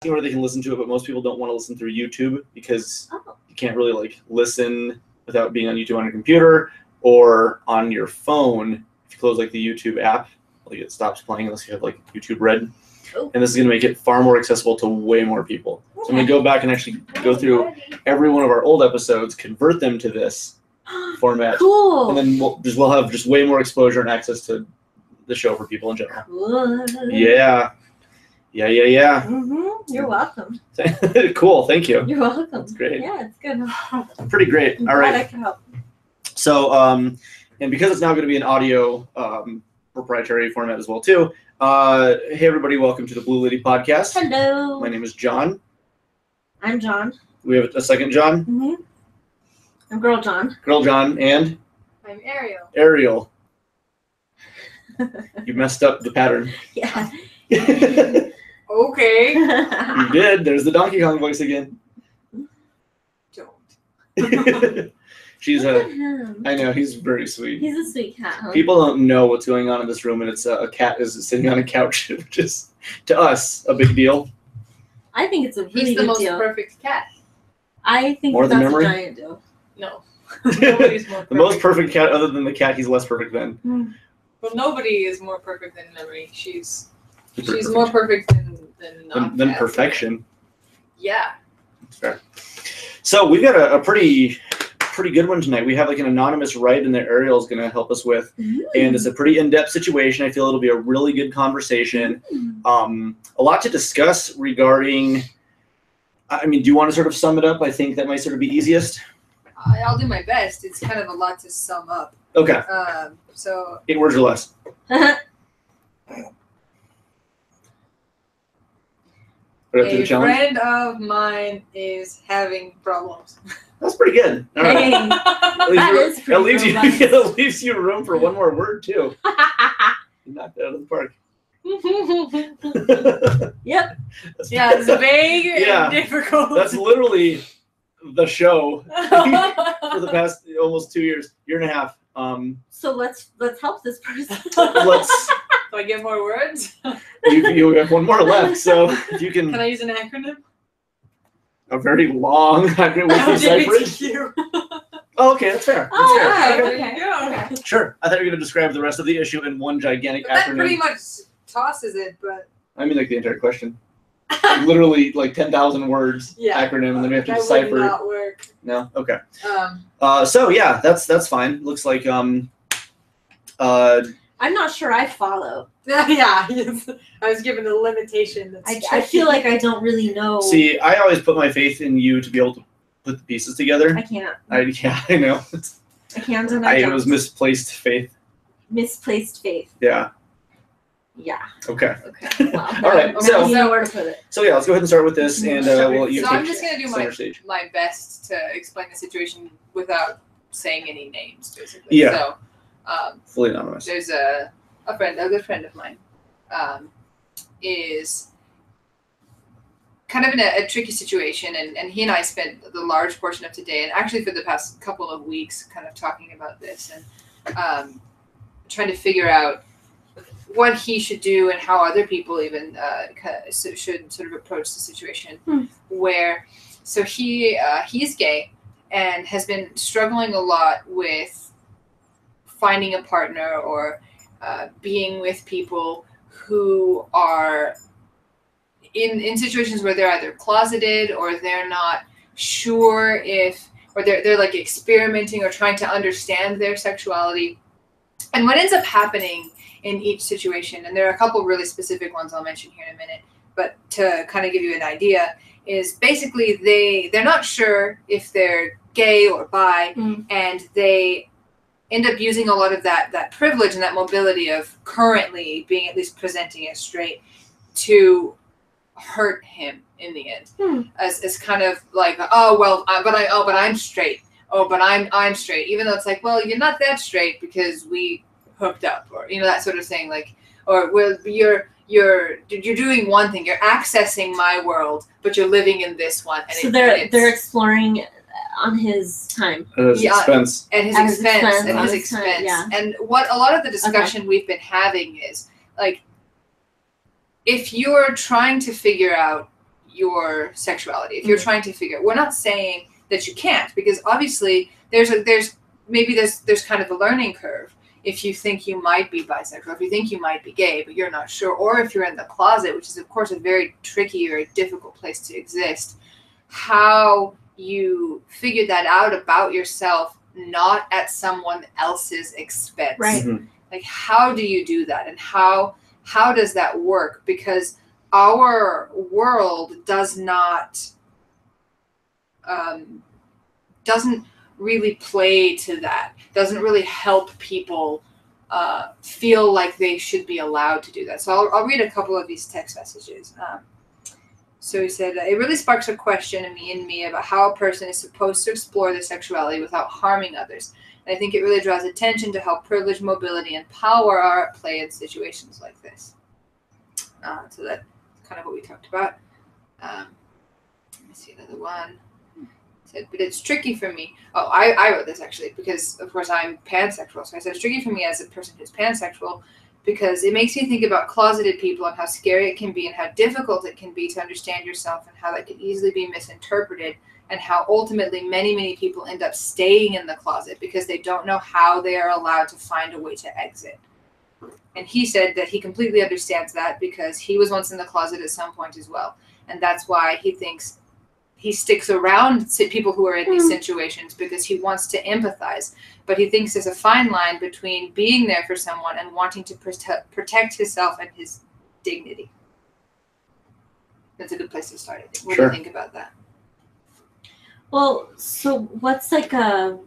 where they can listen to it, but most people don't want to listen through YouTube because you can't really like listen without being on YouTube on your computer or on your phone. If you close like the YouTube app, like it stops playing unless you have like YouTube Red. Oh. And this is going to make it far more accessible to way more people. Okay. So I'm going to go back and actually go through every one of our old episodes, convert them to this format. Cool. And then we'll have just way more exposure and access to the show for people in general. Cool. Yeah. Mm-hmm. You're welcome. Cool. Thank you. You're welcome. That's great. Yeah, it's good. Pretty great. All right. I can help. So, and because it's now going to be an audio proprietary format as well too. Hey everybody, welcome to the Blue Lady Podcast. Hello. My name is John. I'm John. We have a second John. Mm-hmm. I'm Girl John. Girl John and I'm Ariel. Ariel. You messed up the pattern. Yeah. Okay. You did. There's the Donkey Kong voice again. Don't. She's Look at him. I know, he's very sweet. He's a sweet cat, huh? People don't know what's going on in this room, and it's a cat is sitting on a couch, which is, to us, a big deal. I think it's a really He's the good most deal. perfect cat. I think More than that's memory? a giant deal. No. Nobody's more perfect. The most perfect cat, other than the cat he's less perfect than. Well, nobody is more perfect than Memory. She's Perfect. more perfect than perfection. Yeah. That's fair. So we've got a pretty good one tonight. We have like an anonymous write in that Ariel's going to help us with, and it's a pretty in-depth situation. I feel it'll be a really good conversation. A lot to discuss regarding. I mean, do you want to sort of sum it up? I think that might sort of be easiest. I'll do my best. It's kind of a lot to sum up. Okay. So 8 words or less. Right up to the a challenge. friend of mine is having problems. That's pretty good. All right. Hey, that is pretty It leaves you room for one more word too. You knocked that out of the park. Yep. Yeah, it's vague Yeah. and difficult. That's literally the show for the past almost 2 years, year and a half. So let's help this person. Let's. Do I get more words? You have one more left, so if you can. Can I use an acronym? A very long acronym with LGBTQ. Oh, okay, that's fair. That's Oh, fair. okay. There you go. Okay. Sure. I thought you were going to describe the rest of the issue in one gigantic But that acronym. pretty much tosses it, but I mean, like the entire question. Literally, like 10,000 words acronym, and then we have to that decipher. would not work. No. Okay. Um, So yeah, that's fine. Looks like I'm not sure I follow. yeah, I was given a limitation. That's I feel like I don't really know. See, I always put my faith in you to be able to put the pieces together. I can't. I know. I can't and I don't. It was misplaced faith. Misplaced faith. Yeah. Yeah. Okay. Okay. Wow. All right, Now so- you know where to put it. So yeah, let's go ahead and start with this, and we'll you So take I'm just gonna do center stage. my best to explain the situation without saying any names, basically. Yeah. So, Fully anonymous. there's a good friend of mine, is kind of in a tricky situation, and he and I spent the large portion of today, and actually for the past couple of weeks, kind of talking about this and trying to figure out what he should do and how other people even should sort of approach the situation. Where, so he's gay and has been struggling a lot with finding a partner or being with people who are in situations where they're either closeted or they're not sure if, or they're like experimenting or trying to understand their sexuality. And what ends up happening in each situation, and there are a couple really specific ones I'll mention here in a minute, but to kind of give you an idea, is basically they're not sure if they're gay or bi, and they end up using a lot of that privilege and that mobility of currently being at least presenting as straight to hurt him in the end, as kind of like, but I'm straight. Oh, but I'm straight, even though it's like, well, you're not that straight because we hooked up, or that sort of thing, like, or well, you're doing one thing, you're accessing my world, but you're living in this one. And so they're exploring on his time. At his expense. At his expense. Yeah. And what a lot of the discussion we've been having is, like, if you're trying to figure out your sexuality. If you're trying to figure, we're not saying that you can't, because obviously there's kind of a learning curve. If you think you might be bisexual, if you think you might be gay, but you're not sure, or if you're in the closet, which is of course a very tricky or a difficult place to exist, how you figure that out about yourself, not at someone else's expense. Right. Like, how do you do that, and how does that work? Because our world doesn't really play to that, doesn't really help people feel like they should be allowed to do that. So I'll read a couple of these text messages. So he said, it really sparks a question in me about how a person is supposed to explore their sexuality without harming others. And I think it really draws attention to how privilege, mobility, and power are at play in situations like this. So that's kind of what we talked about. Let me see another one. Said, but it's tricky for me. Oh, I wrote this actually because, of course, I'm pansexual. So I said it's tricky for me as a person who's pansexual because it makes me think about closeted people and how scary it can be and how difficult it can be to understand yourself and how that can easily be misinterpreted and how ultimately many, many people end up staying in the closet because they don't know how they are allowed to find a way to exit. And he said that he completely understands that because he was once in the closet at some point as well. And that's why he thinks he sticks around people who are in these situations because he wants to empathize. But he thinks there's a fine line between being there for someone and wanting to protect himself and his dignity. That's a good place to start, I think. What do you think about that? Well, so what's an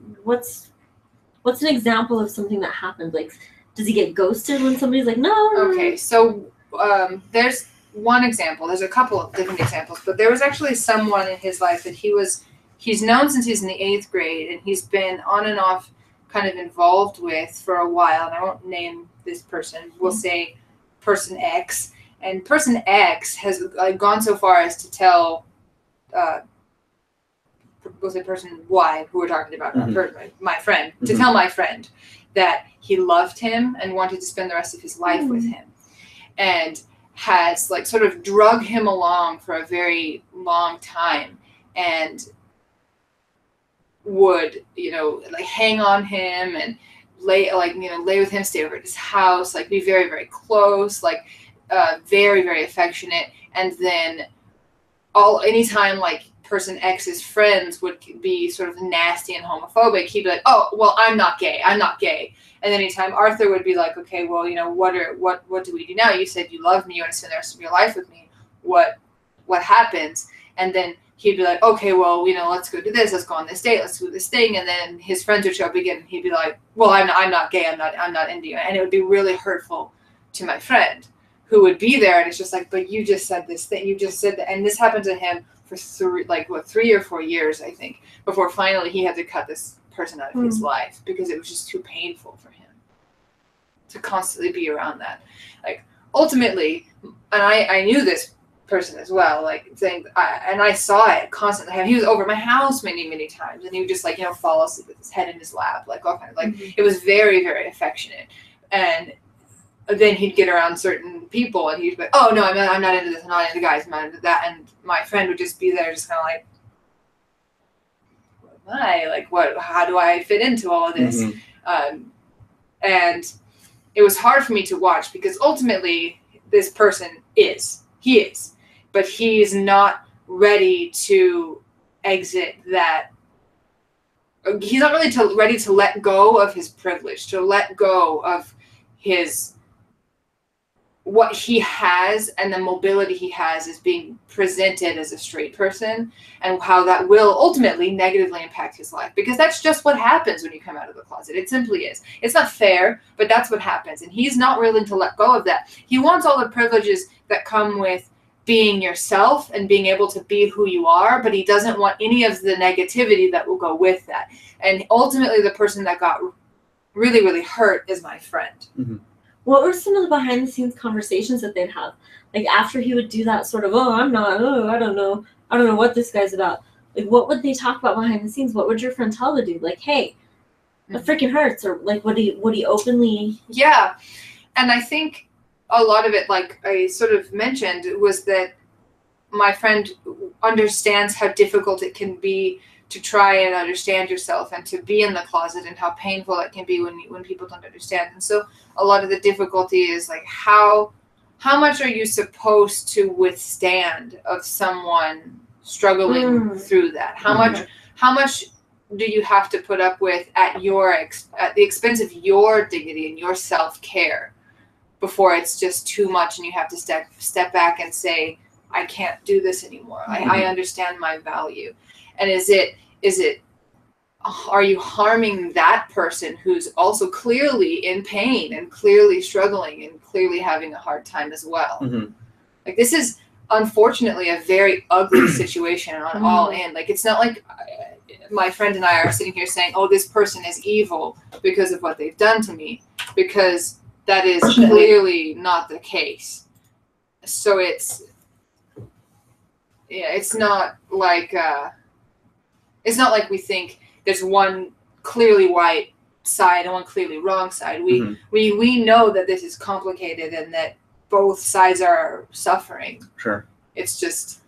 example of something that happened? Like, does he get ghosted when somebody's like, no? Okay, so there's one example. There's a couple of different examples, but there was actually someone in his life that he's known since he's in the 8th grade, and he's been on and off kind of involved with for a while, and I won't name this person. We'll say person X, and person X has gone so far as to tell we'll say person Y, who we're talking about, my friend, to tell my friend that he loved him and wanted to spend the rest of his life with him, and has like sort of drug him along for a very long time, and would, like hang on him and lay with him, stay over at his house, like be very, very close, like very, very affectionate. And then anytime like person X's friends would be sort of nasty and homophobic, he'd be like, oh, well, I'm not gay. And then anytime Arthur would be like, okay, well, what do we do now? You said you love me. You want to spend the rest of your life with me. What happens? And then he'd be like, okay, well, let's go do this. Let's go on this date. Let's do this thing. And then his friends would show up again, and he'd be like, well, I'm not gay. I'm not into you. And it would be really hurtful to my friend, who would be there. And it's just like, but you just said this thing. You just said that. And this happened to him for 3 or 4 years, I think, before finally he had to cut this person out of his life because it was just too painful for him to constantly be around that. Like, ultimately, and I knew this person as well, like saying, and I saw it constantly. He was over at my house many, many times, and he would just like, fall asleep with his head in his lap, like all kind of like, it was very, very affectionate. And then he'd get around certain people and he'd be like, oh no, I'm not into this, I'm not into guys, I'm not into that. And my friend would just be there just kind of like, what am I? Like, how do I fit into all of this? And it was hard for me to watch because ultimately this person he is, but he's not ready to exit that. He's not really ready to let go of his privilege, to let go of what he has and the mobility he has is being presented as a straight person, and how that will ultimately negatively impact his life, because that's just what happens when you come out of the closet. It simply is. It's not fair, but that's what happens. And he's not willing to let go of that. He wants all the privileges that come with being yourself and being able to be who you are, but he doesn't want any of the negativity that will go with that. And ultimately the person that got really, really hurt is my friend. What were some of the behind the scenes conversations that they'd have? Like after he would do that sort of, I don't know what this guy's about. Like, what would they talk about behind the scenes? What would your friend tell the dude? Like, hey, it freaking hurts. Or like, would he openly? my friend understands how difficult it can be to try and understand yourself and to be in the closet, and how painful it can be when people don't understand. And so a lot of the difficulty is like how much are you supposed to withstand of someone struggling through that? How much do you have to put up with at the expense of your dignity and your self-care before it's just too much and you have to step back and say, I can't do this anymore. I understand my value. And are you harming that person who's also clearly in pain and clearly struggling and clearly having a hard time as well? Like, this is unfortunately a very ugly situation on all ends. Like, it's not like my friend and I are sitting here saying, oh, this person is evil because of what they've done to me, because that is clearly not the case. So it's not like we think there's one clearly white side and one clearly wrong side. We know that this is complicated and that both sides are suffering. Sure. It's just,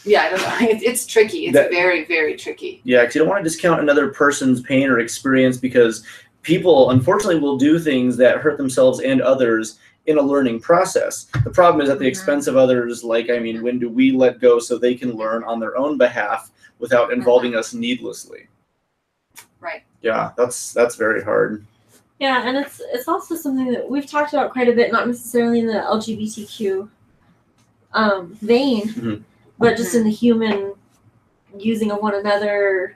I don't know. It's tricky. It's very, very tricky. Yeah, because you don't want to discount another person's pain or experience, because people, unfortunately, will do things that hurt themselves and others in a learning process. The problem is at the expense of others. Like, I mean, when do we let go so they can learn on their own behalf without involving us needlessly? Right. Yeah, that's very hard. Yeah, and it's also something that we've talked about quite a bit, not necessarily in the LGBTQ vein, but just in the human using of one another,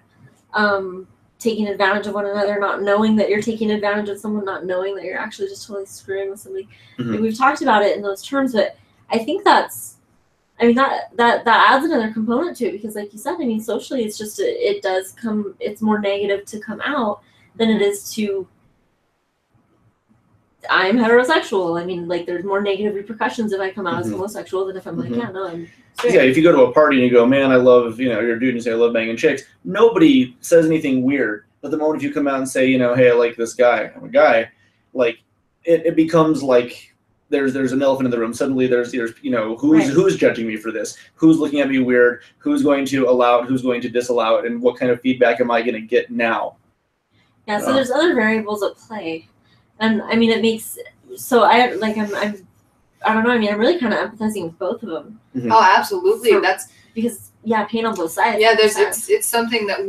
taking advantage of one another, not knowing that you're taking advantage of someone, not knowing that you're actually just totally screwing with somebody. Like, we've talked about it in those terms, but I think that adds another component to it, because like you said, I mean, socially it's just, it's more negative to come out than it is to, I'm heterosexual. I mean, like, there's more negative repercussions if I come out as homosexual than if I'm like, yeah, no, I'm straight. Yeah, if you go to a party and you go, man, I love, you're a dude, and you say, I love banging chicks, nobody says anything weird. But the moment you come out and say, hey, I like this guy, I'm a guy, like, it becomes like there's an elephant in the room. Suddenly there's who's judging me for this? Who's looking at me weird? Who's going to allow it? Who's going to disallow it? And what kind of feedback am I going to get now? Yeah, so there's other variables at play. And I mean, it makes, so I don't know. I mean, I'm really kind of empathizing with both of them. Oh, absolutely. That's because, pain on both sides. Yeah, it's something that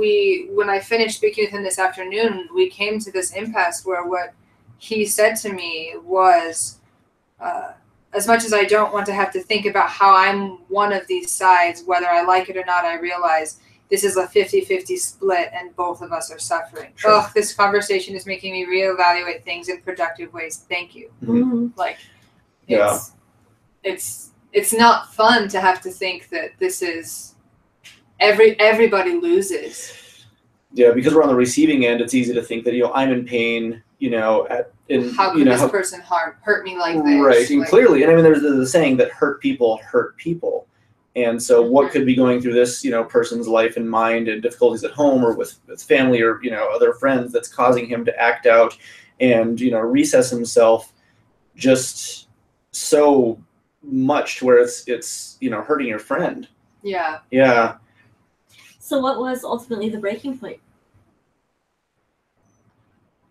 when I finished speaking with him this afternoon, we came to this impasse where what he said to me was, as much as I don't want to have to think about how I'm one of these sides, whether I like it or not, I realize this is a 50-50 split and both of us are suffering. Sure. Oh, this conversation is making me reevaluate things in productive ways. Thank you. Like, it's not fun to have to think that this is everybody loses. Yeah, because we're on the receiving end, it's easy to think that, I'm in pain, how could this person hurt me like this? Right, and clearly, and I mean, there's the saying that hurt people. And so what could be going through this, person's life and mind and difficulties at home or with family or, other friends that's causing him to act out and, recess himself just so much to where it's hurting your friend. Yeah. Yeah. So what was ultimately the breaking point?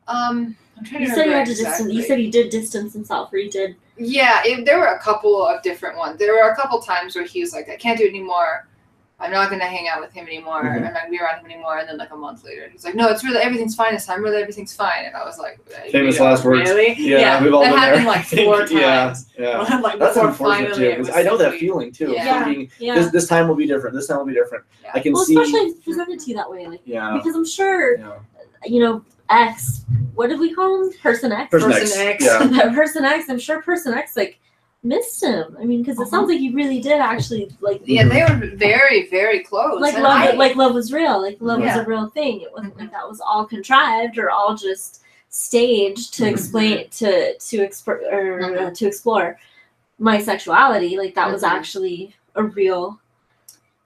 I'm trying to remember. You said exactly. You said he did distance himself, or he did. Yeah, there were a couple of different ones. There were a couple times where he was like, I can't do it anymore. I'm not going to hang out with him anymore. I'm not going to be around him anymore. And then like a month later, he's like, no, it's really, everything's fine this time. Really, everything's fine. And I was like, famous last words. Really? Yeah, we've all been happened there. like 4 times. Yeah. Like, that's unfortunate too, because I know that feeling too. Yeah. Thinking, this time will be different. This time will be different. Yeah. I can see. Especially if it's presented to you that way. Like, because I'm sure, X, what did we call him? Person X? Person X. Yeah. That Person X, I'm sure Person X, like, missed him. I mean, because it sounds like he really did actually, like... Yeah, they were very, very close. Like, love was real. Like, love was a real thing. It wasn't like that was all contrived or all just staged to explain, to explore my sexuality. Like, that was actually a real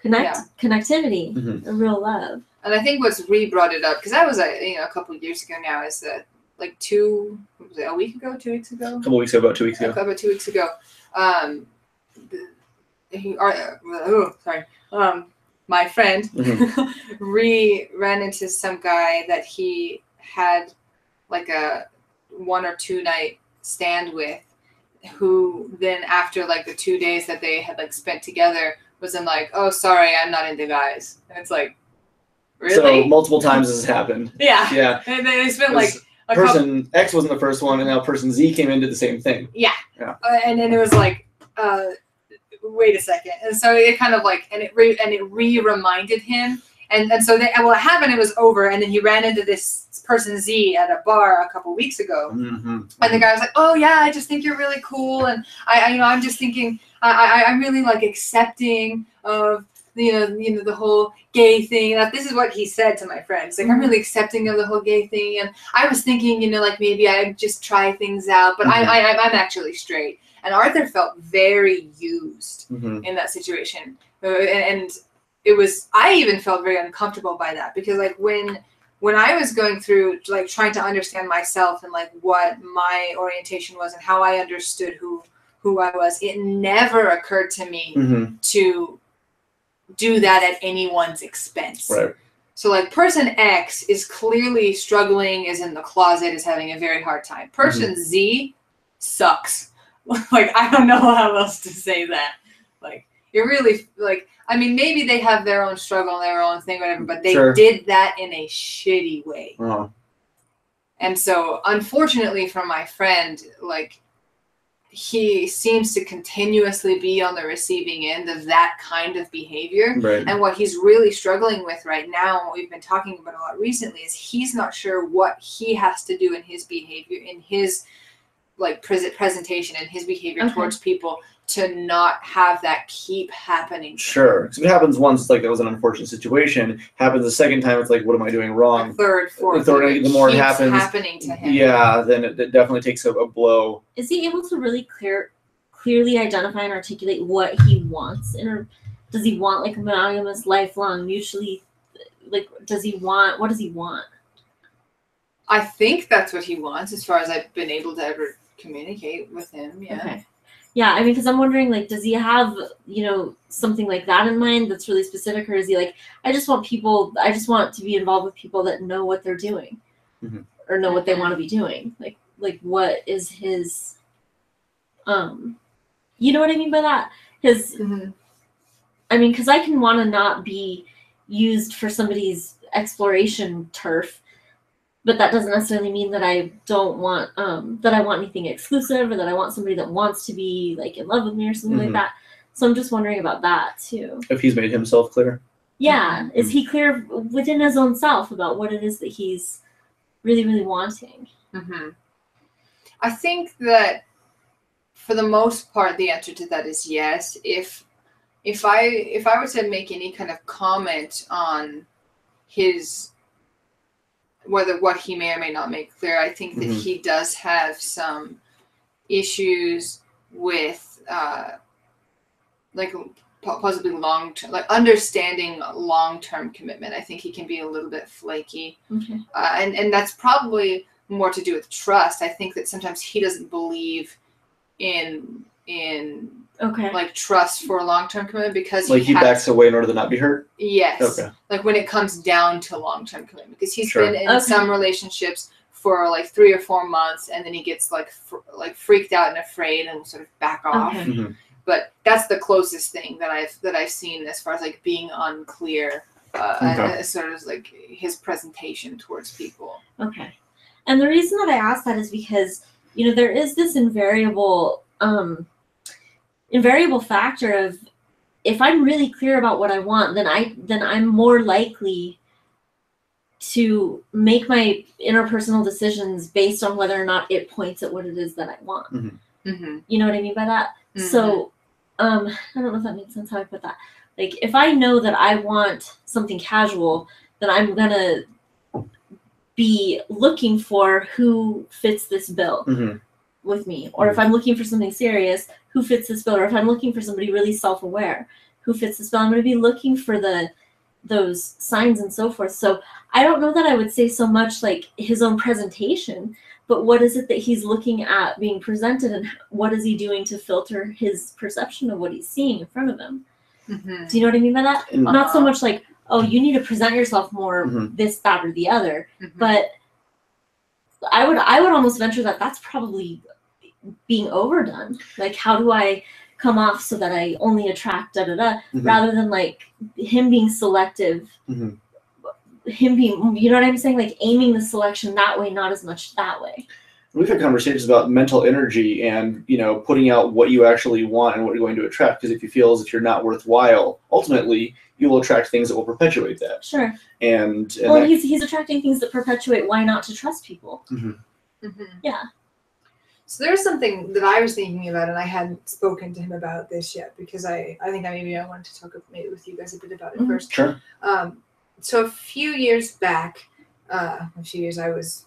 connectivity, a real love. And I think what's brought it up, because that was a couple of years ago now, is that like a week ago, 2 weeks ago? About 2 weeks ago. About 2 weeks ago. my friend Mm-hmm. ran into some guy that he had like a 1 or 2 night stand with, who then after like the 2 days that they had like spent together was then like, oh sorry, I'm not into guys. And it's like, really? So multiple times this has happened. Yeah. Yeah. And then it's been like a person X wasn't the first one, and now person Z came into the same thing. Yeah. Yeah. And then it was like, wait a second. And so it kind of like, and it reminded him. And so what happened, it was over. And then he ran into this person Z at a bar a couple weeks ago. Mm-hmm. And the guy was like, oh yeah, I just think you're really cool. And I'm just thinking, I'm really like accepting of, the whole gay thing. This is what he said to my friends. Like, I'm really accepting of the whole gay thing. And I was thinking, like maybe I'd just try things out, but I'm actually straight. And Arthur felt very used in that situation. And it was, I even felt very uncomfortable by that, because like when I was going through like trying to understand myself and like what my orientation was and how I understood who I was, it never occurred to me to do that at anyone's expense. Right. So like person X is clearly struggling, is in the closet, is having a very hard time. Person Z sucks. Like, I don't know how else to say that. Like, you're really like, I mean, maybe they have their own struggle, their own thing, whatever, but they did that in a shitty way. Uh-huh. And so, unfortunately for my friend, like, he seems to continuously be on the receiving end of that kind of behavior. Right. And what he's really struggling with right now, and what we've been talking about a lot recently, is he's not sure what he has to do in his behavior, in his like presentation and his behavior towards people, to not have that keep happening. Sure. Because if it happens once, it's like that was an unfortunate situation. Happens the second time, it's like, what am I doing wrong? The third, fourth, the more it happens, happening to him. Yeah, then it definitely takes a blow. Is he able to really clearly identify and articulate what he wants? Does he want like a monogamous, lifelong, mutually, like, what does he want? I think that's what he wants, as far as I've been able to ever communicate with him. Yeah. Okay. Yeah, I mean, because I'm wondering, like, does he have, something like that in mind that's really specific, or is he like, I just want to be involved with people that know what they're doing, or know what they want to be doing. Like what is his, you know what I mean by that? Because, I mean, because I can want to not be used for somebody's exploration turf, but that doesn't necessarily mean that I don't want, that I want anything exclusive, or that I want somebody that wants to be like in love with me or something like that. So I'm just wondering about that too. If he's made himself clear. Yeah. Is he clear within his own self about what it is that he's really, really wanting? I think that for the most part, the answer to that is yes. If I were to make any kind of comment on his, whether what he may or may not make clear, I think that he does have some issues with like possibly long-term, like understanding long-term commitment. I think he can be a little bit flaky. And that's probably more to do with trust. I think that sometimes he doesn't believe in like trust for a long-term commitment, because like he backs away in order to not be hurt. Yes. Okay. Like when it comes down to long-term commitment, because he's been in some relationships for like 3 or 4 months, and then he gets like freaked out and afraid and will sort of back off. But that's the closest thing that I've seen as far as like being unclear, as sort of like his presentation towards people. Okay. And the reason that I asked that is because, there is this invariable factor of, if I'm really clear about what I want, then I'm more likely to make my interpersonal decisions based on whether or not it points at what it is that I want. You know what I mean by that? So, I don't know if that makes sense how I put that. Like, if I know that I want something casual, then I'm gonna be looking for who fits this bill with me. Or if I'm looking for something serious, who fits this bill? Or if I'm looking for somebody really self-aware, who fits this bill? I'm going to be looking for the those signs and so forth. So I don't know that I would say so much like his own presentation, but what is it that he's looking at being presented, and what is he doing to filter his perception of what he's seeing in front of him? Mm-hmm. Do you know what I mean by that? And- Not so much like, oh, you need to present yourself more Mhm. this, that, or the other, Mm-hmm. but I would almost venture that that's probably being overdone. Like, how do I come off so that I only attract da da da, Mhm. rather than like him being selective, Mhm. him being, you know what I'm saying, like aiming the selection that way, not as much that way. We've had conversations about mental energy and, you know, putting out what you actually want and what you're going to attract. Because if you feel as if you're not worthwhile, ultimately you will attract things that will perpetuate that. Sure. And Well, that, he's attracting things that perpetuate why not to trust people. Mm-hmm. Yeah. So there's something that I was thinking about, and I hadn't spoken to him about this yet, because I think I wanted to talk maybe with you guys a bit about it Mhm. first. sure. So a few years back, I was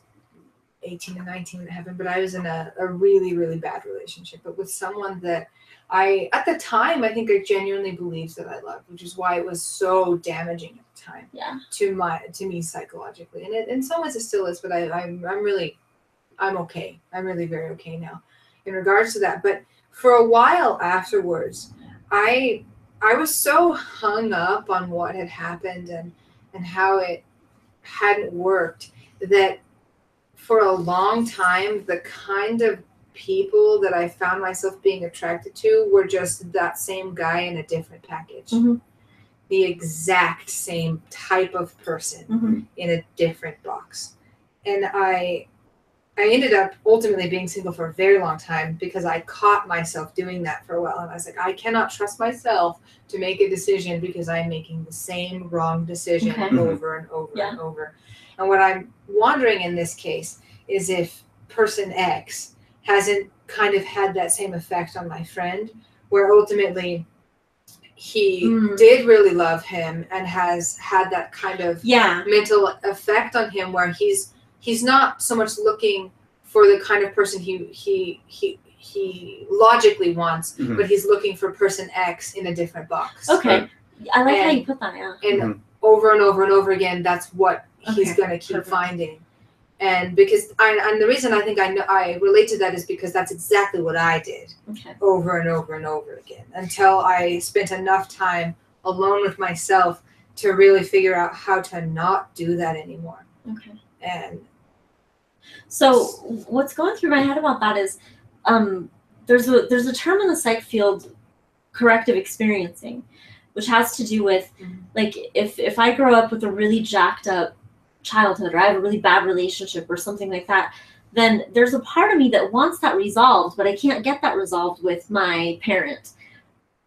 18 and 19 when it happened, but I was in a really, really bad relationship, but with someone that at the time, I think I genuinely believed that I loved, which is why it was so damaging at the time. Yeah. To me psychologically, and in some ways it still is, but I'm okay. I'm really very okay now in regards to that. But for a while afterwards, I was so hung up on what had happened and how it hadn't worked that for a long time, the kind of people that I found myself being attracted to were just that same guy in a different package. Mhm. The exact same type of person Mm-hmm. in a different box. And I ended up ultimately being single for a very long time because I caught myself doing that for a while. And I was like, I cannot trust myself to make a decision because I'm making the same wrong decision Okay. over and over Yeah. and over. And what I'm wondering in this case is if person X hasn't kind of had that same effect on my friend, where ultimately he did really love him and has had that kind of mental effect on him where he's not so much looking for the kind of person he logically wants, Mhm. but he's looking for person X in a different box. Okay. Right. I like how And- you put that, yeah. And over and over and over again, that's what he's Okay, going to keep perfect. finding. And because and the reason I think I relate to that is because that's exactly what I did Okay. over and over and over again until I spent enough time alone with myself to really figure out how to not do that anymore. Okay. And So what's going through my head about that is, there's a term in the psych field, corrective experiencing, which has to do with like if I grow up with a really jacked up childhood, or I have a really bad relationship or something like that, then there's a part of me that wants that resolved, but I can't get that resolved with my parent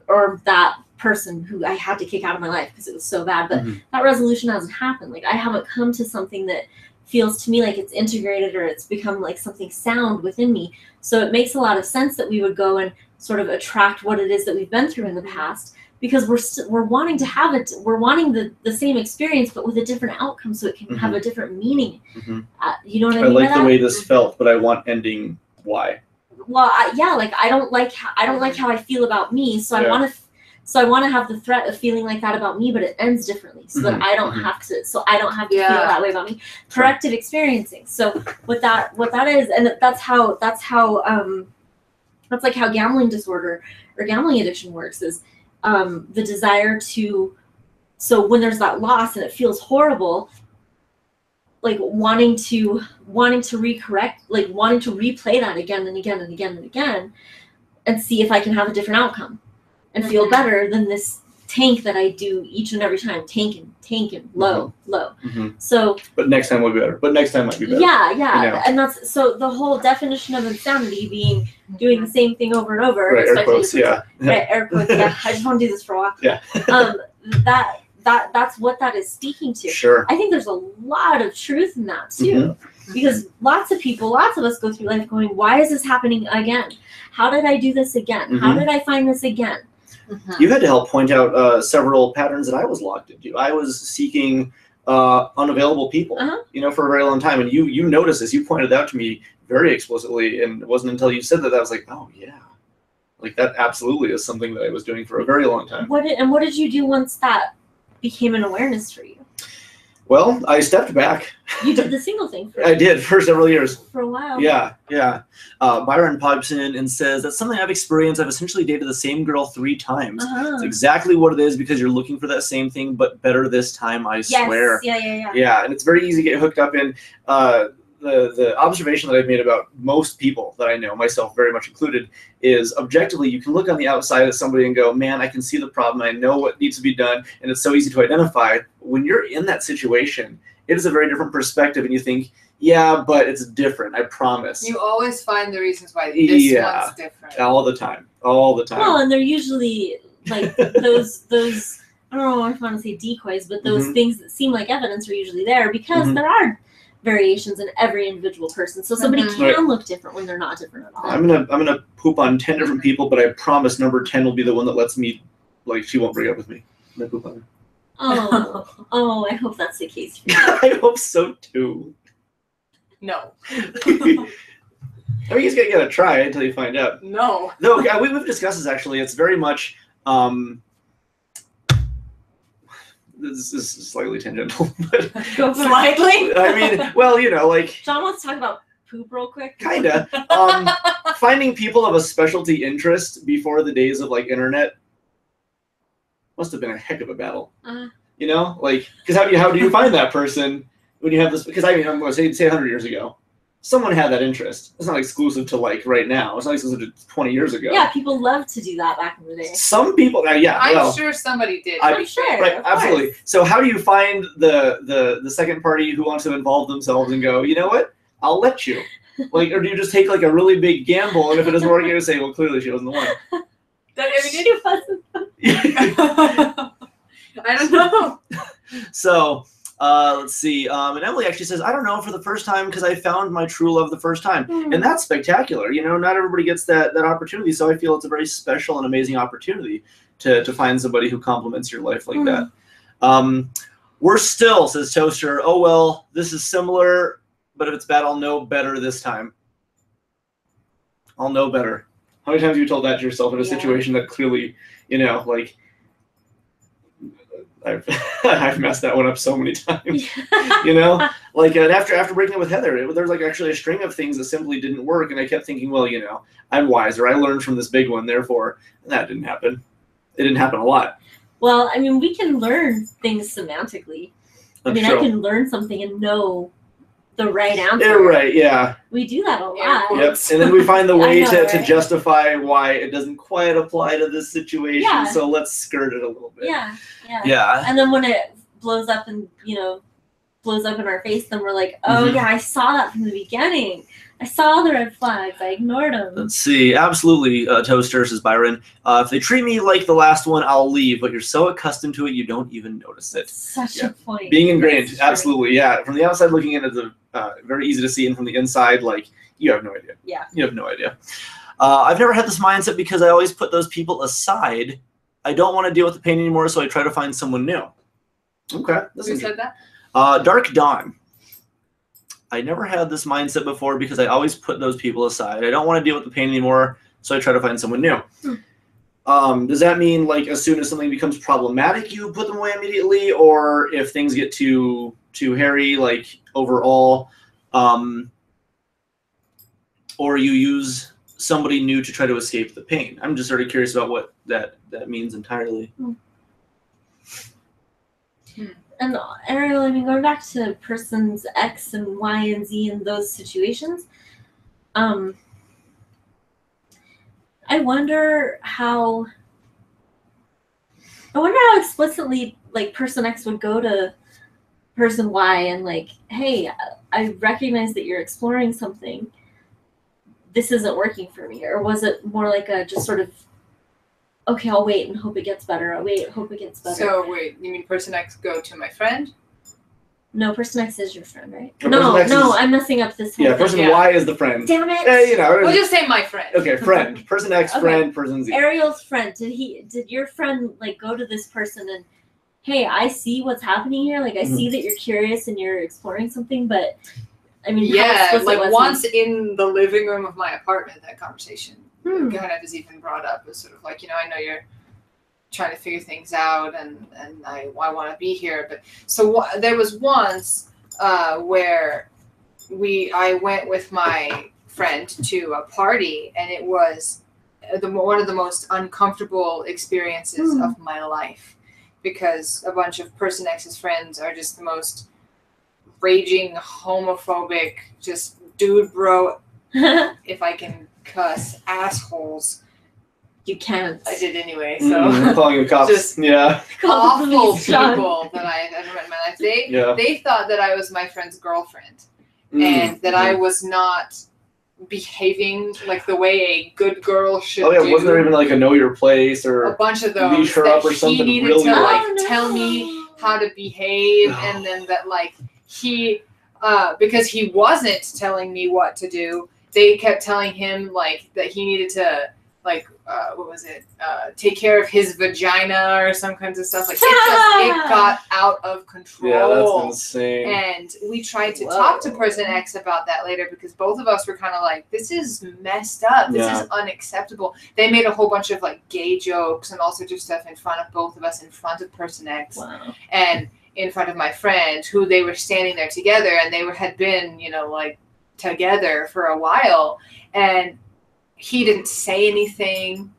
or that person who I had to kick out of my life because it was so bad. But that resolution hasn't happened. Like I haven't come to something that feels to me like it's integrated or it's become like something sound within me. So it makes a lot of sense that we would go and sort of attract what it is that we've been through in the past, because we're wanting to have it. We're wanting the same experience, but with a different outcome, so it can have a different meaning. You know what I mean? I like by the that? way this felt, but I want ending Y. Well, like I don't like how I feel about me, so I want to have the threat of feeling like that about me, but it ends differently, so that I don't have to. So I don't have to feel that way about me. Corrective experiencing. So what that is, and that's like how gambling disorder or gambling addiction works, is the desire to. So when there's that loss and it feels horrible, like wanting to recorrect, like wanting to replay that again and again and again and again, and see if I can have a different outcome and feel better than this tank that I do each and every time, tanking low. So but next time will be better. But next time might be better. yeah, You know. and that's so the whole definition of insanity being doing the same thing over and over. Right, air quotes, yeah. Right, air quotes, yeah. I just want to do this for a while. Yeah. That's what that is speaking to. Sure. I think there's a lot of truth in that too, because lots of us go through life going, why is this happening again? How did I do this again? How did I find this again? You had to help point out several patterns that I was locked into. I was seeking unavailable people, for a very long time, and you noticed this. You pointed out to me very explicitly, and it wasn't until you said that I was like, oh yeah, like that absolutely is something that I was doing for a very long time. What did you do once that became an awareness for you? Well, I stepped back. You did the single thing I did for several years. For a while. Yeah. Byron pipes in and says, that's something I've experienced. I've essentially dated the same girl 3 times. It's exactly what it is because you're looking for that same thing, but better this time, I swear. Yeah, and it's very easy to get hooked up in. The observation that I've made about most people that I know, myself very much included, is objectively you can look on the outside at somebody and go, man, I can see the problem. I know what needs to be done, and it's so easy to identify. When you're in that situation, it is a very different perspective, and you think, yeah, but it's different, I promise. You always find the reasons why this one's different. All the time. Well, and they're usually like those I don't know if I want to say decoys, but those things that seem like evidence are usually there because there are variations in every individual person. So somebody can look different when they're not different at all. I'm gonna poop on 10 different people, but I promise number 10 will be the one that lets me, like, she won't break up with me. I'm gonna poop on her. I hope that's the case for you. I hope so too. No. I mean, you just gotta try until you find out. No. No, we've discussed this actually. It's very much this is slightly tangential, but slightly. I mean, well, you know, like John wants to talk about poop real quick. Kinda. Finding people of a specialty interest before the days of like internet must have been a heck of a battle. You know, like because how do you find that person when you have this? Because I mean, I'm going to say 100 years ago, someone had that interest. It's not exclusive to like right now. It's not exclusive to 20 years ago. Yeah, people loved to do that back in the day. Some people, I'm sure somebody did. I'm sure. Right, absolutely. So how do you find the second party who wants to involve themselves and go, you know what? I'll let you. Like, or do you just take like a really big gamble, and if it doesn't work, you just say, well, clearly she wasn't the one. She wasn't. I don't know. So. Let's see. And Emily actually says, I don't know, for the first time because I found my true love the first time. And that's spectacular. You know, not everybody gets that opportunity. So I feel it's a very special and amazing opportunity to find somebody who complements your life like that. We're still, says Toaster, oh, well, this is similar, but if it's bad, I'll know better this time. I'll know better. How many times have you told that to yourself in a situation that clearly, you know, like, I've messed that one up so many times, you know, like after breaking up with Heather, there's like actually a string of things that simply didn't work. And I kept thinking, well, you know, I'm wiser. I learned from this big one. Therefore, that didn't happen. It didn't happen a lot. Well, I mean, we can learn things semantically. I mean, I can learn something and know the right answer. Yeah, right, yeah. We do that a lot. Yep. And then we find the way to justify why it doesn't quite apply to this situation. Yeah. So let's skirt it a little bit. Yeah. And then when it blows up and, you know, blows up in our face, then we're like, oh, yeah, I saw that from the beginning. I saw the red flags. I ignored them. Let's see. Absolutely, Toaster, says Byron. If they treat me like the last one, I'll leave. But you're so accustomed to it, you don't even notice it. Such a point. Being ingrained, absolutely, yeah. From the outside looking in, it's very easy to see. And from the inside, like, you have no idea. Yeah. You have no idea. I've never had this mindset because I always put those people aside. I don't want to deal with the pain anymore, so I try to find someone new. Okay. Who said that? Dark Dawn. I never had this mindset before because I always put those people aside. I don't want to deal with the pain anymore, so I try to find someone new. Does that mean, like, as soon as something becomes problematic, you put them away immediately? Or if things get too hairy, like, overall, or you use somebody new to try to escape the pain? I'm just sort of curious about what that means entirely. And Ariel, I mean, going back to persons X and Y and Z in those situations, I wonder how explicitly, like, person X would go to person Y and, like, hey, I recognize that you're exploring something. This isn't working for me. Or was it more like a just sort of, okay, I'll wait and hope it gets better. I'll wait, hope it gets better. So wait, you mean person X go to my friend? No, person X is your friend, right? No, I'm messing up this whole thing. Person Y is the friend. Damn it! You know, we'll just say my friend. Okay, friend. Person X, friend, person Z. Ariel's friend. Did your friend, like, go to this person and, hey, I see what's happening here. Like, I see that you're curious and you're exploring something, but I mean, yeah, like once in the living room of my apartment, that conversation kind of is even brought up as sort of like, you know, I know you're trying to figure things out, and I want to be here. But so there was once where I went with my friend to a party, and it was one of the most uncomfortable experiences of my life, because a bunch of Person X's friends are just the most raging, homophobic, just dude bro, if I can cuss, assholes. You can't. I did anyway, so. Calling the cops. Just awful people that I've ever met in my life. They thought that I was my friend's girlfriend, and that I was not behaving like the way a good girl should do. Wasn't there even like a know your place or a bunch of those leash her up or something? He needed really to tell me how to behave, and then that he because he wasn't telling me what to do, they kept telling him that he needed to take care of his vagina or some kinds of stuff. It got out of control. Yeah, that's insane. And we tried to talk to Person X about that later, because both of us were kind of like, this is messed up. This is unacceptable. They made a whole bunch of gay jokes and all sorts of stuff in front of both of us, in front of Person X. Wow. And in front of my friend, who they were standing there together, and they had been, together for a while. And he didn't say anything,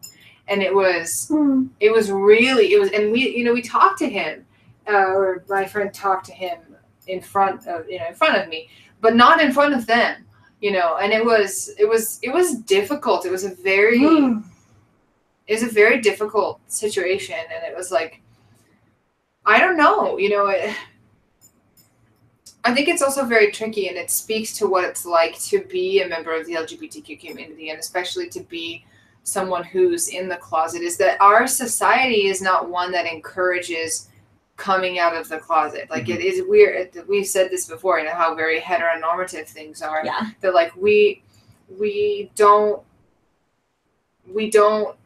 and it was and we talked to him, or my friend talked to him in front of me, but not in front of them, and it was difficult. It was a very difficult situation, and it was I don't know, I think it's also very tricky, and it speaks to what it's like to be a member of the LGBTQ community, and especially to be someone who's in the closet, is that our society is not one that encourages coming out of the closet. It is weird. We've said this before, how very heteronormative things are. Yeah. That we don't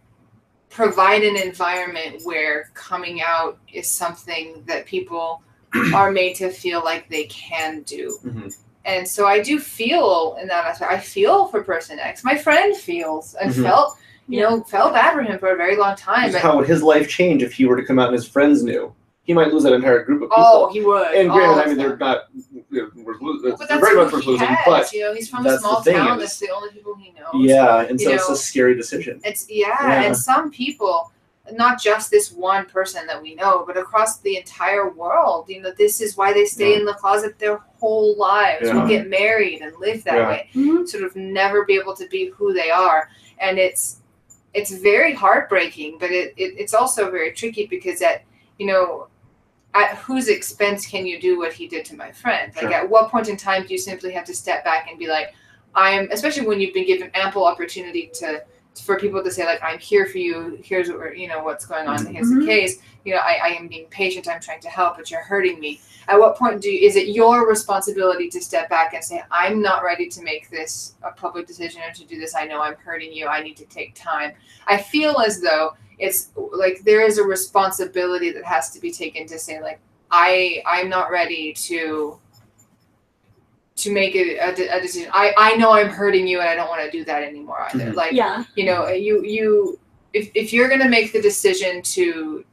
provide an environment where coming out is something that people are made to feel like they can do. Mm-hmm. And so I do feel in that aspect. I feel for Person X. My friend feels and felt bad for him for a very long time. How would his life change if he were to come out and his friends knew? He might lose that entire group of people. Oh, he would. And granted, they're not. They're very much worth losing. But he's from a small town. That's the only people he knows. Yeah, and so it's a scary decision. And some people, not just this one person that we know, but across the entire world, this is why they stay in the closet their whole lives, will get married and live that way, sort of never be able to be who they are. And it's very heartbreaking, but it's also very tricky, because at whose expense can you do what he did to my friend? At what point in time do you simply have to step back and be like, especially when you've been given ample opportunity for people to say, I'm here for you, here's what what's going on, here's the case, I am being patient, I'm trying to help, but you're hurting me. At what point is it your responsibility to step back and say, I'm not ready to make this a public decision or to do this, I know I'm hurting you, I need to take time. I feel as though it's there is a responsibility that has to be taken to say, I'm not ready to make a decision. I know I'm hurting you, and I don't want to do that anymore either. If you're going to make the decision to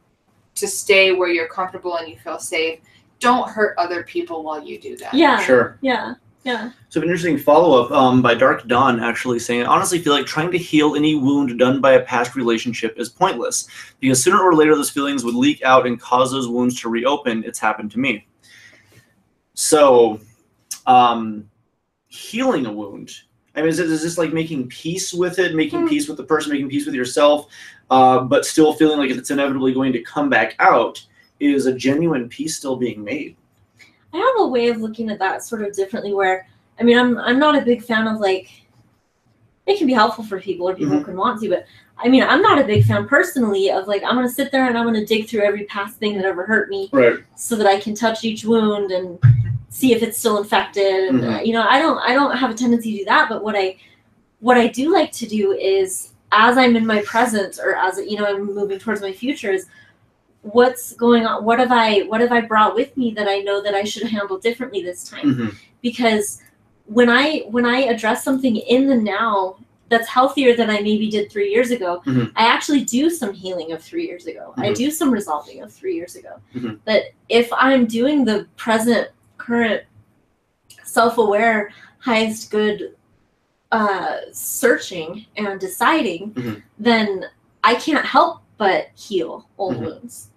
stay where you're comfortable and you feel safe, don't hurt other people while you do that. Yeah. Sure. Yeah. Yeah. So an interesting follow-up by Dark Dawn, actually saying, I honestly feel like trying to heal any wound done by a past relationship is pointless, because sooner or later those feelings would leak out and cause those wounds to reopen. It's happened to me. So healing a wound, is this making peace with it, making peace with the person, making peace with yourself, but still feeling like it's inevitably going to come back out? Is a genuine peace still being made? I have a way of looking at that sort of differently, where I'm not a big fan of it can be helpful for people, or people can want to, but I'm not a big fan personally of I'm going to sit there and I'm going to dig through every past thing that ever hurt me, so that I can touch each wound and see if it's still infected. And I don't have a tendency to do that, but what I do like to do is, as I'm in my present, or as I'm moving towards my future, is what's going on, what have I brought with me that I know that I should handle differently this time. Because when I address something in the now that's healthier than I maybe did 3 years ago. Mhm. I actually do some healing of 3 years ago. I Mhm. do some resolving of 3 years ago. Mhm. That if I'm doing the present, current, self-aware, highest good searching and deciding, Mhm. then I can't help but heal old Mhm. wounds.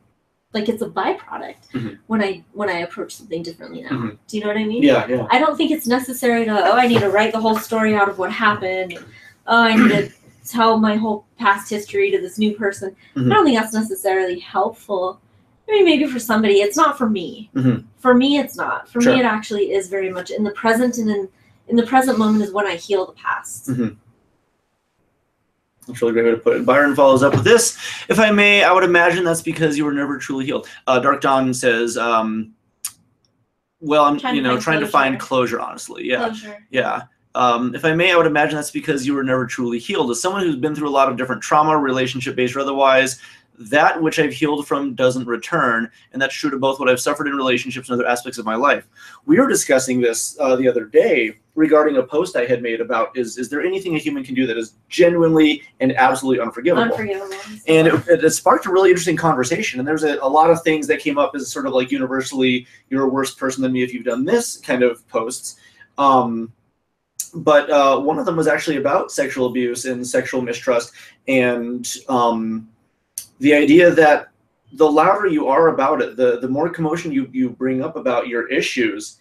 Like it's a byproduct Mhm. when I approach something differently now. Mhm. Do you know what I mean? Yeah. I don't think it's necessary to, I need to write the whole story out of what happened. I need to tell my whole past history to this new person. Mhm. I don't think that's necessarily helpful. I mean, maybe for somebody, it's not for me. Mhm. For me, it's not. For Sure. me, it actually is very much in the present, and in the present moment is when I heal the past. Mhm. That's a really great way to put it. Byron follows up with this. If I may, I would imagine that's because you were never truly healed. Dark Dawn says, well, I'm trying to find closure, honestly. Yeah. Closure. Yeah. If I may, I would imagine that's because you were never truly healed. As someone who's been through a lot of different trauma, relationship-based or otherwise, that which I've healed from doesn't return, and that's true to both what I've suffered in relationships and other aspects of my life. We were discussing this the other day regarding a post I had made about is there anything a human can do that is genuinely and absolutely unforgivable? Unforgivable. And it sparked a really interesting conversation, and there's a lot of things that came up as sort of like universally, you're a worse person than me if you've done this kind of posts. But one of them was actually about sexual abuse and sexual mistrust, and the idea that the louder you are about it, the more commotion you bring up about your issues,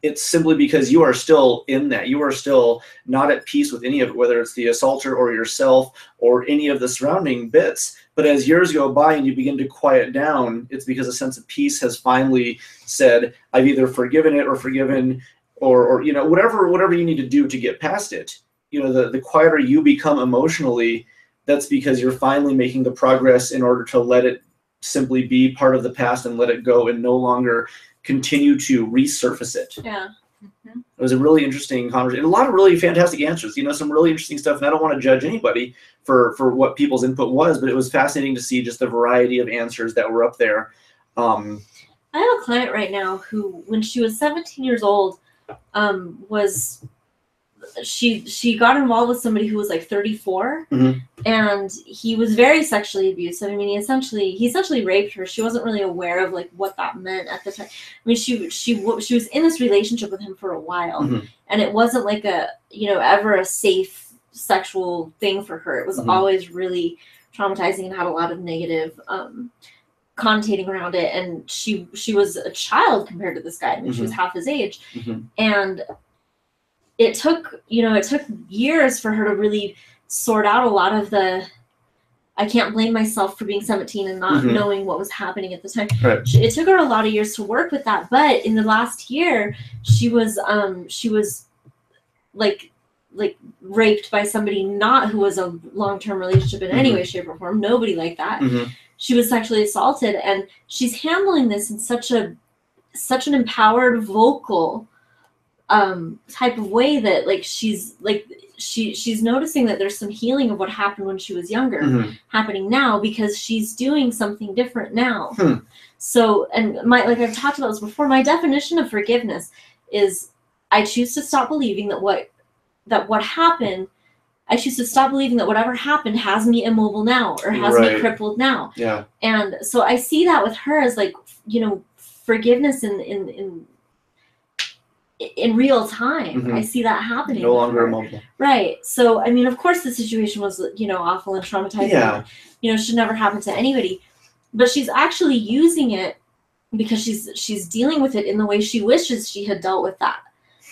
it's simply because you are still in that. You are still not at peace with any of it, whether it's the assaulter or yourself or any of the surrounding bits. But as years go by and you begin to quiet down, it's because a sense of peace has finally said, I've either forgiven it or forgiven or whatever you need to do to get past it. The quieter you become emotionally, that's because you're finally making the progress in order to let it simply be part of the past and let it go and no longer continue to resurface it. Yeah. Mm-hmm. It was a really interesting conversation. A lot of really fantastic answers, some really interesting stuff. And I don't want to judge anybody for what people's input was, but it was fascinating to see just the variety of answers that were up there. I have a client right now who, when she was 17 years old, she got involved with somebody who was like 34, Mhm. and he was very sexually abusive. I mean, he essentially raped her. She wasn't really aware of like what that meant at the time. I mean, she was in this relationship with him for a while, Mhm. and it wasn't like ever a safe sexual thing for her. It was Mhm. always really traumatizing and had a lot of negative connotating around it. And she was a child compared to this guy. I mean, she was half his age, Mhm. and it took years for her to really sort out a lot of the, I can't blame myself for being 17 and not Mhm. knowing what was happening at the time. Right. It took her a lot of years to work with that, but in the last year, she was like raped by somebody not who was a long-term relationship in any way, shape, or form. Nobody like that. Mhm. She was sexually assaulted, and she's handling this in such an empowered, vocal type of way that like she's noticing that there's some healing of what happened when she was younger Mhm. happening now, because she's doing something different now. Hmm. So, and I've talked about this before, my definition of forgiveness is I choose to stop believing that what happened, I choose to stop believing that whatever happened has me immobile now or has me Right. crippled now. Yeah. And so I see that with her as like, forgiveness in real time. Mhm. I see that happening. No with longer her. immobile. Right. So, I mean, of course the situation was, awful and traumatizing. Yeah. Should never happen to anybody. But she's actually using it because she's dealing with it in the way she wishes she had dealt with that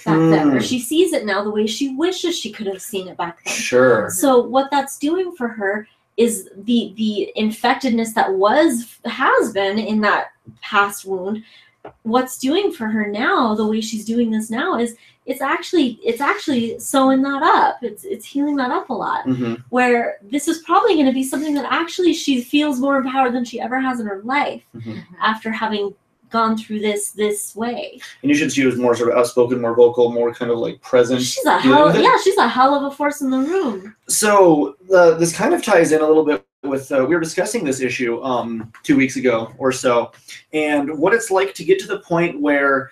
back then. Or she sees it now the way she wishes she could have seen it back then. Sure. So what that's doing for her is the infectedness that has been in that past wound. What's doing for her now, the way she's doing this now, is it's actually sewing that up. It's healing that up a lot. Mm-hmm. Where this is probably going to be something that actually she feels more empowered than she ever has in her life after having gone through this way. And you should see her as more sort of outspoken, more vocal, more kind of like present. She's a hell of a force in the room. So this kind of ties in a little bit with we were discussing this issue 2 weeks ago or so, and what it's like to get to the point where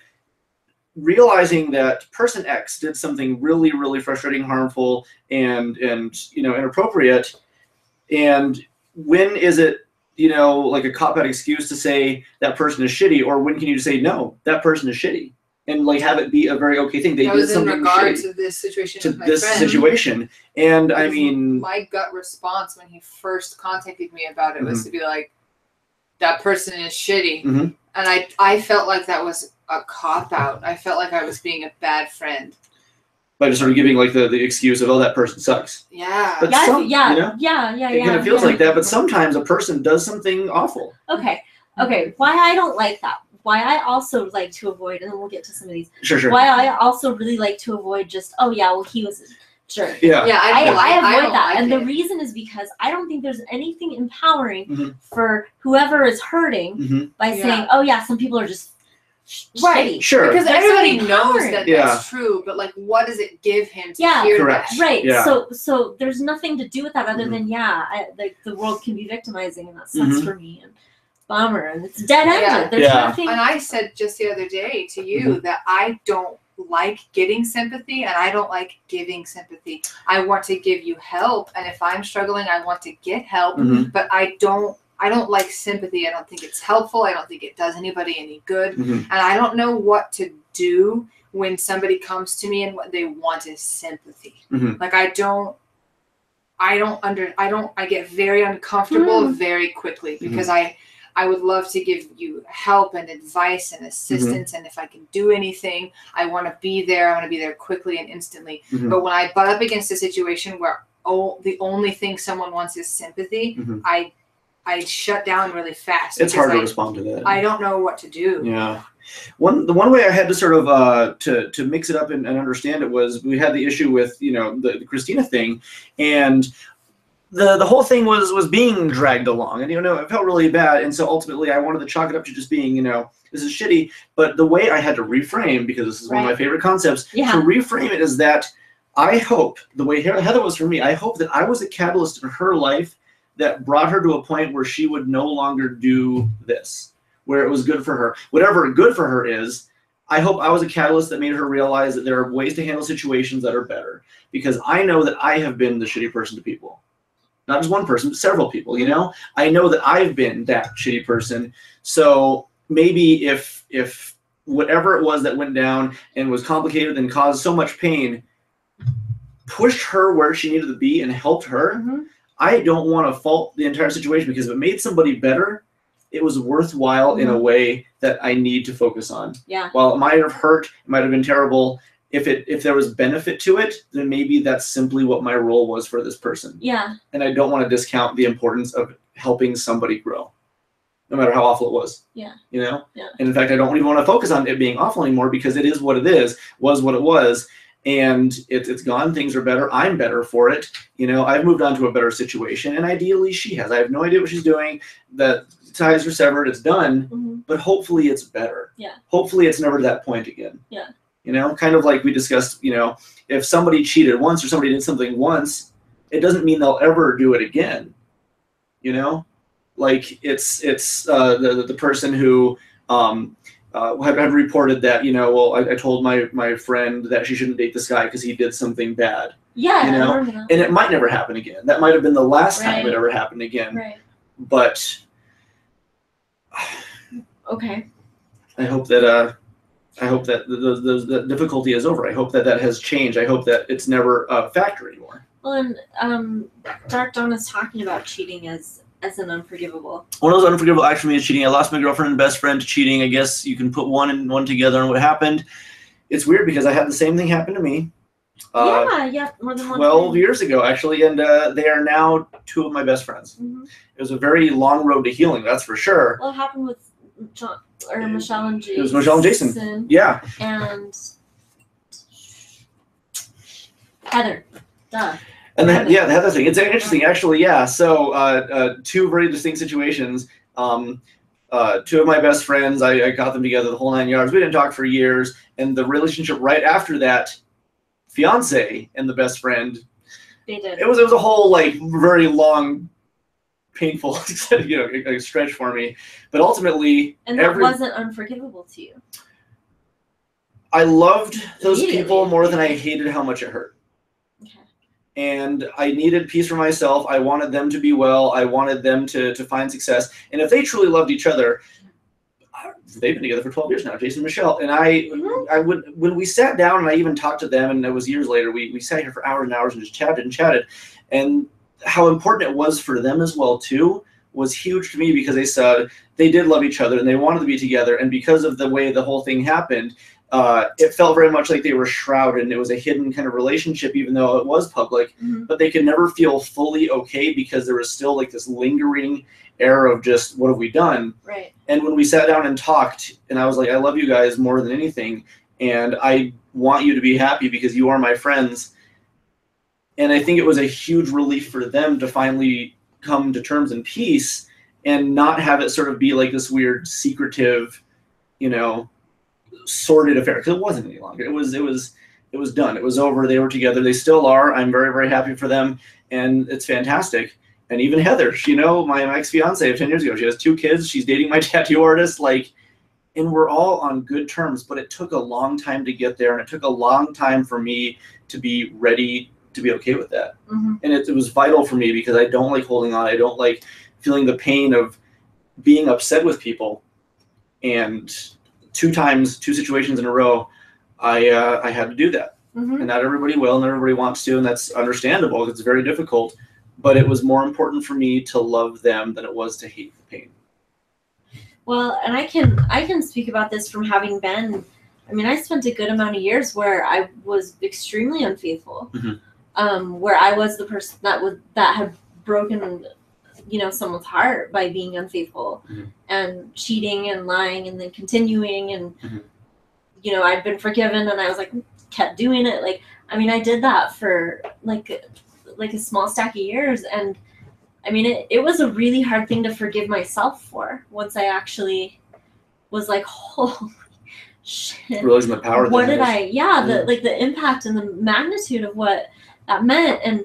realizing that person X did something really, really frustrating, harmful, and inappropriate, and when is it like a cop-out excuse to say that person is shitty, or when can you say no, that person is shitty, and like have it be a very okay thing? They That did was in something regards shitty to this situation to with my this friend. situation, and I Because mean, my gut response when he first contacted me about it was to be like, that person is shitty. Mhm. And I felt like that was a cop-out. I felt like I was being a bad friend. by just sort of giving like the excuse of, oh, that person sucks. Yeah. But Yeah, some, yeah, you know, yeah. it kind of feels like that, but sometimes a person does something awful. Okay. Why I don't like that. Why I also like to avoid, and then we'll get to some of these. Sure. Why I also really like to avoid just, oh yeah, well he was a jerk. Yeah. Yeah, I avoid that, like and it. the reason is because I don't think there's anything empowering Mhm. for whoever is hurting Mhm. by saying, "Oh yeah, some people are just Right. shitty." Sure. Because That's everybody so knows empowering. that Yeah. that's true, but like, what does it give him to Yeah. hear Correct. that? Right. Yeah. So there's nothing to do with that other Mhm. than the world can be victimizing, and that sucks Mhm. for me. And bummer, and it's dead ended. Yeah. There's Yeah. nothing. And I said just the other day to you that I don't like getting sympathy and I don't like giving sympathy. I want to give you help, and if I'm struggling, I want to get help, Mhm. but I don't like sympathy. I don't think it's helpful. I don't think it does anybody any good. Mhm. And I don't know what to do when somebody comes to me and what they want is sympathy. Mhm. Like I get very uncomfortable very quickly because I would love to give you help and advice and assistance. And if I can do anything, I want to be there. I want to be there quickly and instantly. Mhm. But when I butt up against a situation where the only thing someone wants is sympathy, Mhm. I shut down really fast. It's because hard to respond to that. I don't know what to do. Yeah. The one way I had to sort of to mix it up and understand it was we had the issue with the Christina thing, and the whole thing was being dragged along, and it felt really bad, and so ultimately I wanted to chalk it up to just being this is shitty. But the way I had to reframe, because this is one of my favorite concepts, to reframe it is that I hope the way Heather was for me, I hope that I was a catalyst in her life that brought her to a point where she would no longer do this, where it was good for her. Whatever good for her is, I hope I was a catalyst that made her realize that there are ways to handle situations that are better. Because I know that I have been the shitty person to people. Not just one person, but several people, I know that I've been that shitty person. So maybe if whatever it was that went down and was complicated and caused so much pain, pushed her where she needed to be and helped her, Mhm. I don't want to fault the entire situation, because if it made somebody better, it was worthwhile in a way that I need to focus on. Yeah. While it might have hurt, it might have been terrible, if there was benefit to it, then maybe that's simply what my role was for this person. Yeah. And I don't want to discount the importance of helping somebody grow, no matter how awful it was. Yeah. Yeah. And in fact, I don't even want to focus on it being awful anymore, because it is what it is, was what it was, and it's gone. Things are better. I'm better for it. I've moved on to a better situation, and ideally she has. I have no idea what she's doing. The ties are severed. It's done. But hopefully it's better. Yeah. Hopefully it's never to that point again. Yeah. Kind of like we discussed, if somebody cheated once or somebody did something once, it doesn't mean they'll ever do it again. Like it's the person who had reported that, I told my friend that she shouldn't date this guy because he did something bad. Yeah. I remember that. And it might never happen again. That might have been the last time Right. it ever happened again. Right. But Okay. I hope that the difficulty is over. I hope that has changed. I hope that it's never a factor anymore. Well, and Dark Dawn is talking about cheating as an unforgivable. One of those unforgivable acts for me is cheating. I lost my girlfriend and best friend to cheating. I guess you can put one and one together on what happened. It's weird because I had the same thing happen to me. More than one. 12 years ago, actually, and they are now two of my best friends. Mm-hmm. It was a very long road to healing, that's for sure. Well, it happened with Michelle and Jason. It was Michelle and Jason. Yeah. And Heather. Duh. And then, the Heather thing. It's interesting, actually, yeah. So, two very distinct situations. Two of my best friends, I got them together the whole 9 yards. We didn't talk for years. And the relationship right after that, fiance and the best friend, They did. it was a whole, very long, painful stretch for me. But ultimately, And that wasn't unforgivable to you. I loved those Immediately. people more than I hated how much it hurt. Okay. And I needed peace for myself. I wanted them to be well. I wanted them to find success. And if they truly loved each other, they've been together for 12 years now, Jason and Michelle. And I would, when we sat down and I even talked to them, and it was years later, we sat here for hours and hours and just chatted and chatted. And how important it was for them as well, too, was huge to me, because they said they did love each other and they wanted to be together. And because of the way the whole thing happened, it felt very much like they were shrouded, and it was a hidden kind of relationship, even though it was public. But they could never feel fully okay, because there was still like this lingering air of just, what have we done? Right. And when we sat down and talked, and I was like, I love you guys more than anything, and I want you to be happy because you are my friends. And I think it was a huge relief for them to finally come to terms in peace and not have it sort of be like this weird, secretive, sordid affair, because it wasn't any longer. It was done. It was over. They were together. They still are. I'm very, very happy for them, and it's fantastic. And even Heather, my ex-fiance of 10 years ago, she has 2 kids. She's dating my tattoo artist, and we're all on good terms. But it took a long time to get there, and it took a long time for me to be ready to be okay with that. And it was vital for me, because I don't like holding on. I don't like feeling the pain of being upset with people. And 2 situations in a row, I had to do that. And not everybody will, not everybody wants to, and that's understandable. It's very difficult. But it was more important for me to love them than it was to hate the pain. Well, and I can speak about this from having been. I mean, I spent a good amount of years where I was extremely unfaithful. Where I was the person that had broken, someone's heart by being unfaithful and cheating and lying and then continuing, and I'd been forgiven and I was kept doing it. I did that for like a small stack of years, and I mean it was a really hard thing to forgive myself for once I actually was like, holy shit, realizing the power. What did I? Yeah, the impact and the magnitude of what that meant, and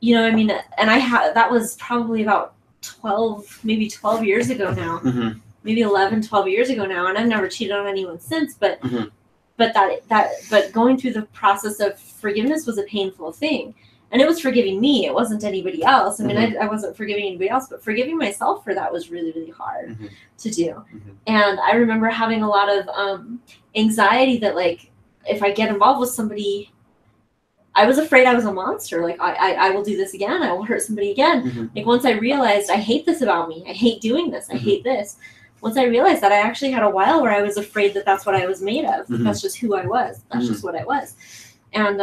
and that was probably about 12 years ago now, maybe 11, 12 years ago now, and I've never cheated on anyone since, but going through the process of forgiveness was a painful thing. And it was forgiving me. It wasn't anybody else. I mean, I wasn't forgiving anybody else, but forgiving myself for that was really, really hard to do. And I remember having a lot of anxiety that, if I get involved with somebody, I was afraid I was a monster. I will do this again. I will hurt somebody again. Once I realized I hate this about me. I hate doing this. I hate this. Once I realized that, I actually had a while where I was afraid that that's what I was made of. That's just who I was. That's just what I was. And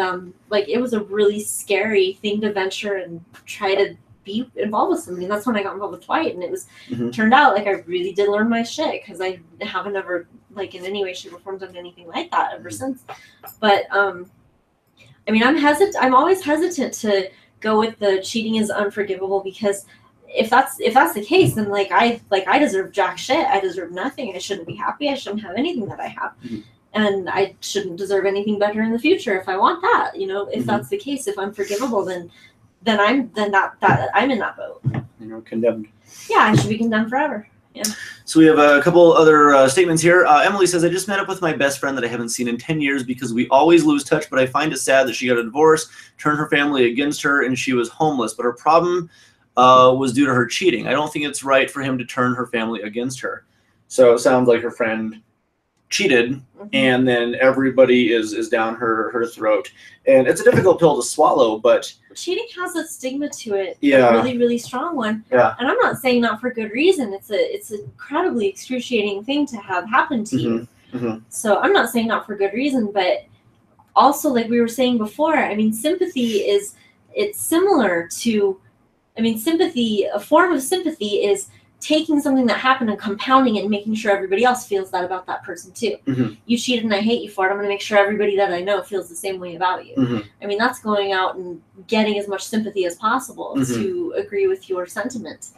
it was a really scary thing to venture and try to be involved with somebody. And that's when I got involved with Dwight, and it was turned out I really did learn my shit, because I haven't ever in any way, shape, or form done anything like that ever since. But I'm always hesitant to go with the cheating is unforgivable, because if that's the case, then I deserve jack shit. I deserve nothing. I shouldn't be happy. I shouldn't have anything that I have. And I shouldn't deserve anything better in the future if I want that. If that's the case, if I'm forgivable, then I'm in that boat. Condemned. Yeah, I should be condemned forever. Yeah. So we have a couple other statements here. Emily says, I just met up with my best friend that I haven't seen in 10 years because we always lose touch, but I find it sad that she got a divorce, turned her family against her, and she was homeless. But her problem was due to her cheating. I don't think it's right for him to turn her family against her. So it sounds like her friend cheated, and then everybody is down her throat, and it's a difficult pill to swallow, but cheating has a stigma to it. Yeah. A really, really strong one. Yeah. And I'm not saying not for good reason. It's an incredibly excruciating thing to have happen to you. So I'm not saying not for good reason, but also, like we were saying before, sympathy it's similar to, sympathy, a form of sympathy is taking something that happened and compounding it and making sure everybody else feels that about that person too. You cheated and I hate you for it. I'm going to make sure everybody that I know feels the same way about you. That's going out and getting as much sympathy as possible to agree with your sentiment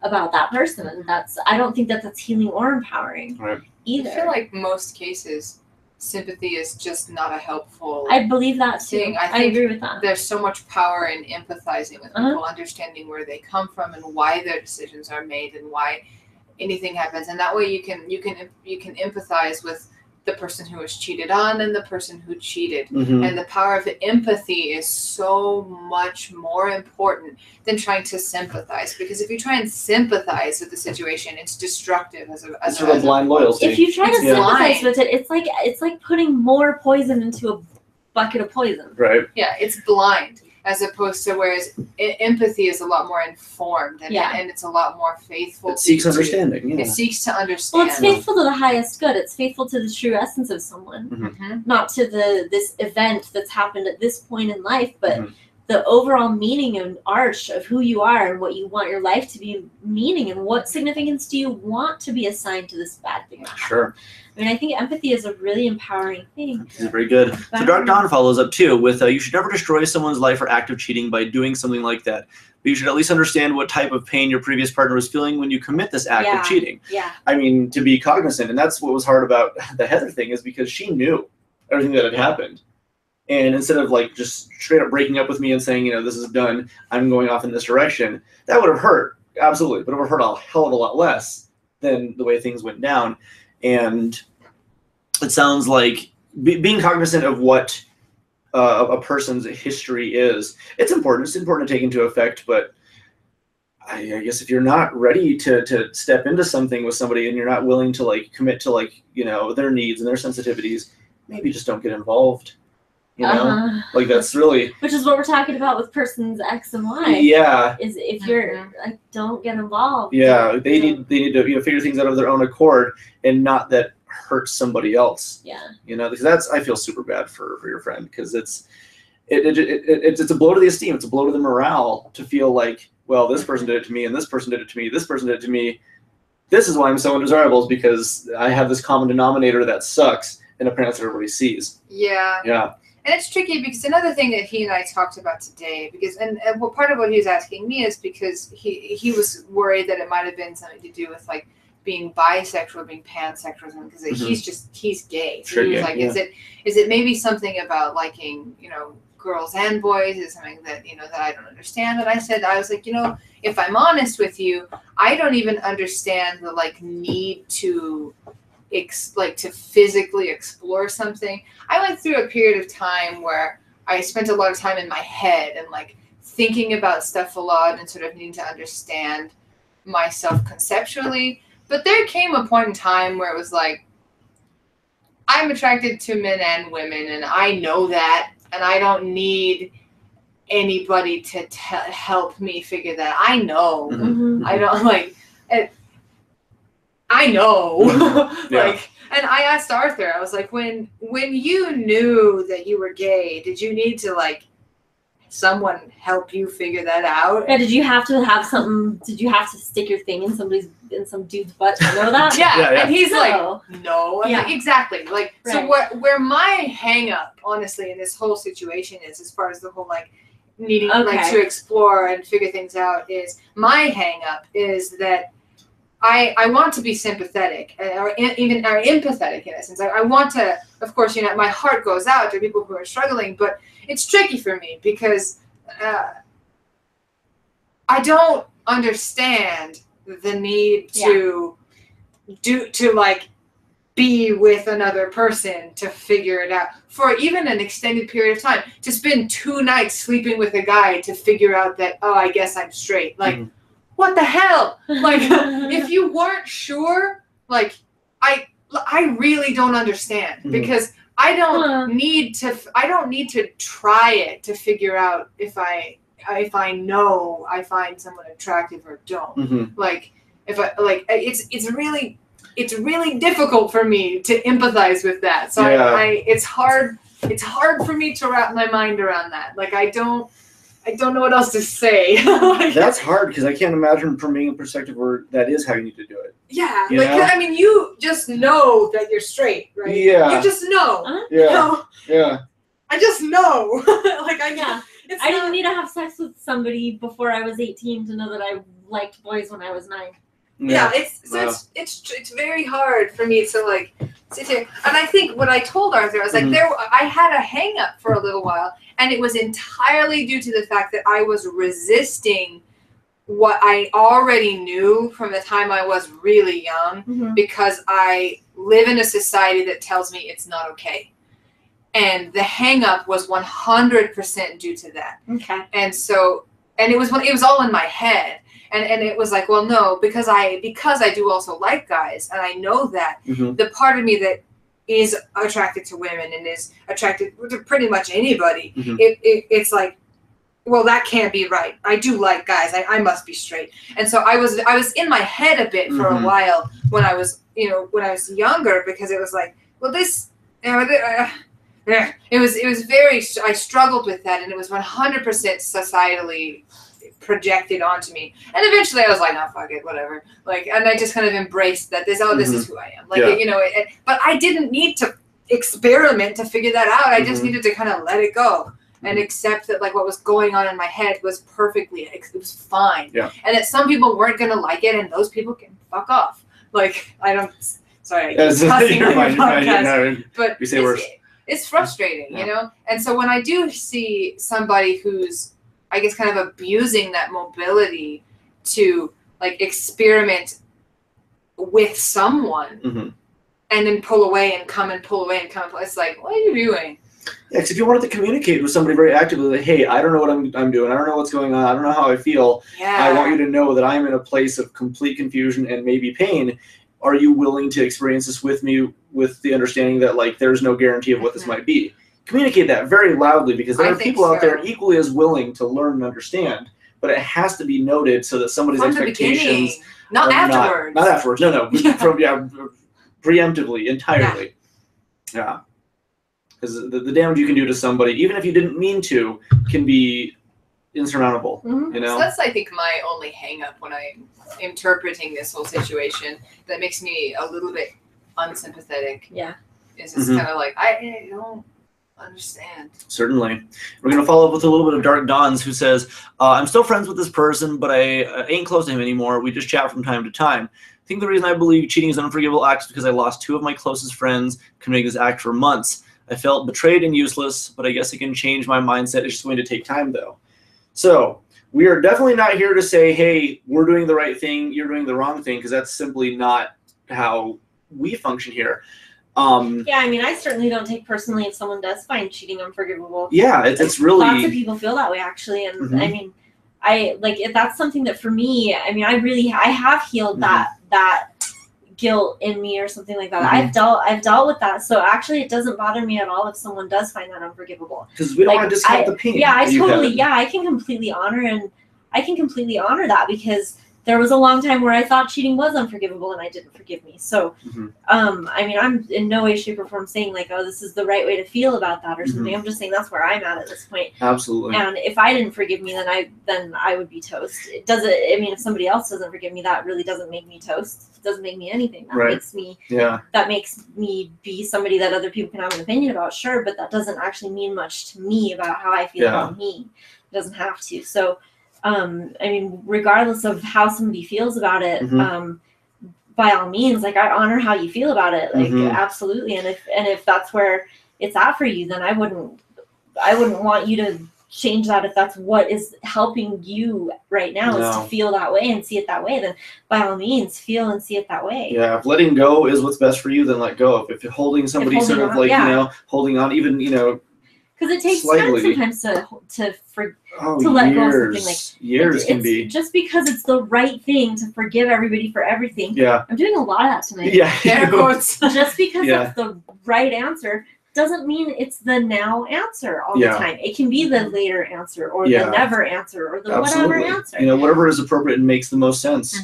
about that person. And I don't think that's healing or empowering either. I feel like most cases, sympathy is just not a helpful I believe that too. thing. I agree with that. There's so much power in empathizing with people, understanding where they come from and why their decisions are made and why anything happens, and that way you can empathize with the person who was cheated on and the person who cheated. Mhm. And the power of empathy is so much more important than trying to sympathize. Because if you try and sympathize with the situation, it's destructive as It's sort of blind loyalty. If you try to It's sympathize blind. with it, it's like putting more poison into a bucket of poison. Right. Yeah, it's blind. As opposed to whereas empathy is a lot more informed and, Yeah. and it's a lot more faithful. It seeks to- understanding. Yeah. It seeks to Well, understand. it's faithful to the highest good. It's faithful to the true essence of someone, Mhm. not to this event that's happened at this point in life, but Mhm. the overall meaning and arch of who you are and what you want your life to be meaning and what significance do you want to be assigned to this bad thing that happened. Sure. I mean, I think empathy is a really empowering thing. This is very good. So Wow. Dark Dawn follows up too with you should never destroy someone's life for active cheating by doing something like that. But you should at least understand what type of pain your previous partner was feeling when you commit this act Yeah. of cheating. Yeah. I mean, to be cognizant, and that's what was hard about the Heather thing is because she knew everything that had happened. And instead of like just straight up breaking up with me and saying, you know, this is done, I'm going off in this direction, that would have hurt. Absolutely. But it would have hurt a hell of a lot less than the way things went down. And it sounds like being cognizant of what a person's history is, it's important. It's important to take into effect, but I guess if you're not ready to step into something with somebody and you're not willing to like commit to like, you know, their needs and their sensitivities, maybe just don't get involved. You know, Uh-huh. like that's really, Which is what we're talking about with persons X and Y. yeah, Is if you're like, don't get involved. yeah. They You know? need to, you know, figure things out of their own accord and not that hurts somebody else. Yeah. You know, because that's, I feel super bad for your friend because it's a blow to the esteem. It's a blow to the morale to feel like, well, this person did it to me and this person did it to me. This person did it to me. This is why I'm so undesirable is because I have this common denominator that sucks and apparently that's what everybody sees. Yeah. Yeah. And it's tricky because another thing that he and I talked about today, because and well, part of what he was asking me is because he was worried that it might have been something to do with like being bisexual, being pansexual, or something, because Mhm. he's gay. So Sure, he was yeah, like, yeah. is it maybe something about liking, you know, girls and boys? Is something that, you know, that I don't understand? And I was like, you know, if I'm honest with you, I don't even understand the like need to to physically explore something. I went through a period of time where I spent a lot of time in my head and like thinking about stuff a lot and sort of needing to understand myself conceptually. But there came a point in time where it was like, I'm attracted to men and women and I know that and I don't need anybody to help me figure that. I know. Mhm. I don't like it. I know. Yeah. Like, and I asked Arthur, I was like, when you knew that you were gay, did you need to like someone help you figure that out? Yeah, did you have to have something? Did you have to stick your thing in some dude's butt to know that? Yeah. Yeah, yeah. And he's like, No. no. I'm Yeah. like, exactly. Like, so Right. where my hang up, honestly, in this whole situation is, as far as the whole like needing like Okay. to explore and figure things out, is my hang up is that I want to be sympathetic or even or empathetic in essence. I want to, of course, you know, my heart goes out to people who are struggling, but it's tricky for me because I don't understand the need to like be with another person to figure it out for even an extended period of time, to spend 2 nights sleeping with a guy to figure out that, oh, I guess I'm straight. Like, Mhm. what the hell? Like, if you weren't sure, like, I really don't understand Mhm. because I don't need to try it to figure out if I know I find someone attractive or don't. Mm-hmm. Like, if I like, it's really difficult for me to empathize with that. So Yeah. it's hard for me to wrap my mind around that. Like, I don't know what else to say. Like, That's hard because I can't imagine from being a perspective where that is how you need to do it. yeah, You like, know? I mean, you just know that you're straight, right? Yeah. You just know. Yeah. No, Yeah. I just know. Like, Yeah. it's I not- didn't need to have sex with somebody before I was 18 to know that I liked boys when I was 9. Yeah, Wow. it's very hard for me to like sit here. And I think what I told Arthur, I was like, Mhm. I had a hang up for a little while, and it was entirely due to the fact that I was resisting what I already knew from the time I was really young, Mm-hmm. because I live in a society that tells me it's not okay. And the hang up was 100% due to that. Okay. And so, and it was all in my head. And it was like, well, no, because I do also like guys, and I know that the part of me that is attracted to women and is attracted to pretty much anybody, it's like, well, that can't be right. I do like guys. I must be straight. And so I was in my head a bit for a while when I was younger, because it was like, well, this, it was very, I struggled with that, and it was 100% societally projected onto me. And eventually I was like, no, fuck it, whatever. Like, and I just kind of embraced that this is who I am. Like, but I didn't need to experiment to figure that out. I just needed to kind of let it go and accept that, like, what was going on in my head was it was fine. Yeah. And that some people weren't going to like it, and those people can fuck off. Like, sorry, I keep cussing on your podcast, but you say worse. It's frustrating, you know? And so when I do see somebody who's, I guess, kind of abusing that mobility to, like, experiment with someone and then pull away and come and pull away and come and pull, it's like, what are you doing? Yeah, because if you wanted to communicate with somebody very actively, like, hey, I don't know what I'm doing. I don't know what's going on. I don't know how I feel. Yeah. I want you to know that I'm in a place of complete confusion and maybe pain. Are you willing to experience this with me, with the understanding that, like, there's no guarantee of what this might be? Communicate that very loudly, because there are people out there equally as willing to learn and understand, but it has to be noted so that somebody's expectations not afterwards. Not afterwards. No. Preemptively, entirely. Yeah. Because the damage you can do to somebody, even if you didn't mean to, can be insurmountable. You know? So that's, I think, my only hang up when I'm interpreting this whole situation that makes me a little bit unsympathetic. Yeah. Is it's kind of like, I don't understand. Certainly. We're going to follow up with a little bit of Dark Dawns, who says, I'm still friends with this person, but I ain't close to him anymore. We just chat from time to time. I think the reason I believe cheating is an unforgivable act is because I lost 2 of my closest friends committing this act for months. I felt betrayed and useless, but I guess I can change my mindset. It's just going to take time, though. So we are definitely not here to say, hey, we're doing the right thing, you're doing the wrong thing, because that's simply not how we function here. Yeah, I mean, I certainly don't take personally if someone does find cheating unforgivable. Yeah, it's really... Lots of people feel that way, actually. And I mean, if that's something that for me, I mean, I have healed that guilt in me or something like that. I've dealt with that. So actually, it doesn't bother me at all if someone does find that unforgivable. Because we don't want to discount the pain. Yeah, I can completely honor that, because there was a long time where I thought cheating was unforgivable and I didn't forgive me. So, I mean, I'm in no way, shape, or form saying, like, oh, this is the right way to feel about that or something. I'm just saying that's where I'm at this point. Absolutely. And if I didn't forgive me, then I would be toast. I mean, if somebody else doesn't forgive me, that really doesn't make me toast. It doesn't make me anything. That makes me be somebody that other people can have an opinion about, sure, but that doesn't actually mean much to me about how I feel about me. It doesn't have to. So, I mean, regardless of how somebody feels about it, by all means, like, I honor how you feel about it, like, absolutely. And if that's where it's at for you, then I wouldn't want you to change that. If that's what is helping you right now is to feel that way and see it that way, then by all means feel and see it that way. Yeah, if letting go is what's best for you, then let go. If you're holding somebody holding on, even, because it takes time sometimes to let go of something. Like, years can be. Just because it's the right thing to forgive everybody for everything. Yeah. I'm doing a lot of that tonight. Yeah. Just because it's the right answer doesn't mean it's the now answer all the time. It can be the later answer or the never answer or the whatever answer. Whatever is appropriate and makes the most sense.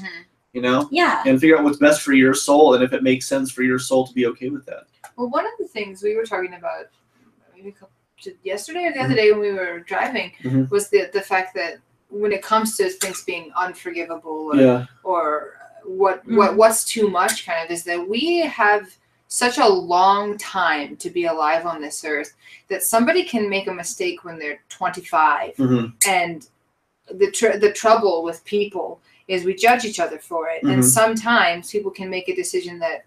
Yeah. And figure out what's best for your soul, and if it makes sense for your soul to be okay with that. Well, one of the things we were talking about maybe yesterday or the other day when we were driving was the fact that when it comes to things being unforgivable or what's too much, kind of, is that we have such a long time to be alive on this earth that somebody can make a mistake when they're 25, and the trouble with people is we judge each other for it, and sometimes people can make a decision that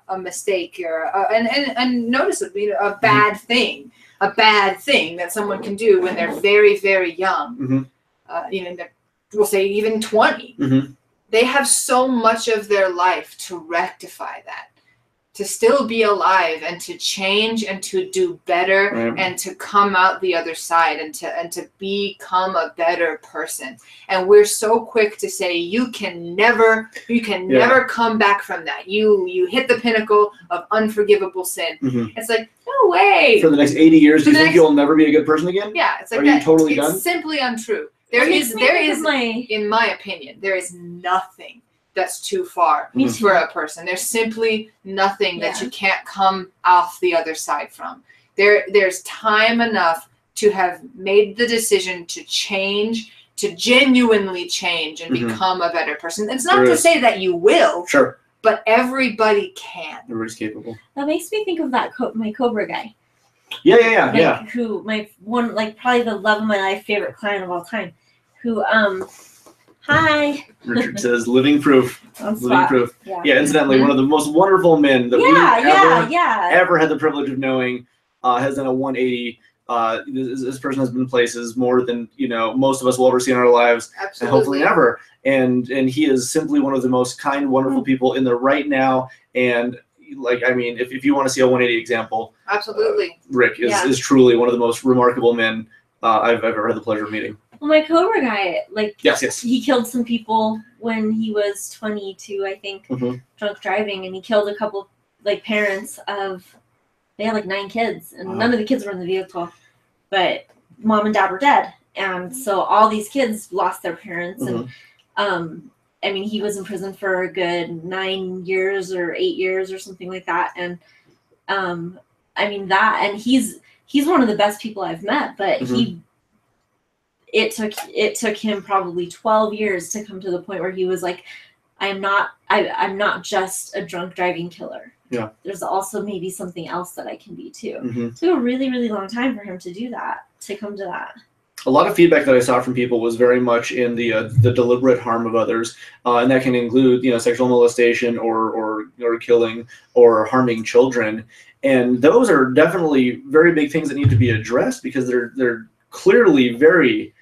a mistake or and notice it being a bad thing. A bad thing that someone can do when they're very, very young, we'll say even 20. They have so much of their life to rectify that, to still be alive and to change and to do better Right. and to come out the other side and to become a better person. And we're so quick to say you can never come back from that. You hit the pinnacle of unforgivable sin. Mhm. It's like, no way. For the next 80 years, do you For the think next- you'll never be a good person again? Yeah, it's like Are you that. totally It's done? simply untrue. That There makes is me think of in my opinion, there is nothing that's too far Me Mhm. too. for a person. There's simply nothing that Yeah. you can't come off the other side from. There's time enough to have made the decision to change, to genuinely change and Mhm. become a better person. It's not There to is. say that you will, Sure. but everybody can. Everybody's capable. That makes me think of that my Cobra guy. Yeah. Like, who my one, like, probably the love of my life favorite client of all time, who hi Richard says, living proof. on Living spot. proof. Yeah. Yeah, incidentally, Mhm. one of the most wonderful men that we Yeah. ever had the privilege of knowing has done a 180. This person has been places more than most of us will ever see in our lives, and Absolutely. hopefully never. And he is simply one of the most kind, wonderful people in there right now. And if you want to see a 180 example, Absolutely. Rick Yeah. is truly one of the most remarkable men I've ever had the pleasure of meeting. Well, my Cobra guy, like, Yes. he killed some people when he was 22, I think, Mhm. drunk driving, and he killed a couple, like, parents of. They had like 9 kids, and Wow. none of the kids were in the vehicle, but mom and dad were dead, and so all these kids lost their parents. Mhm. And I mean, he was in prison for a good 9 years or 8 years or something like that, and I mean that, and he's one of the best people I've met, but Mhm. it took him probably 12 years to come to the point where he was like, I'm not just a drunk driving killer. Yeah. There's also maybe something else that I can be too. Mhm. It took a really, really long time for him to do that, to come to that. A lot of feedback that I saw from people was very much in the deliberate harm of others, and that can include sexual molestation or killing or harming children, and those are definitely very big things that need to be addressed because they're clearly very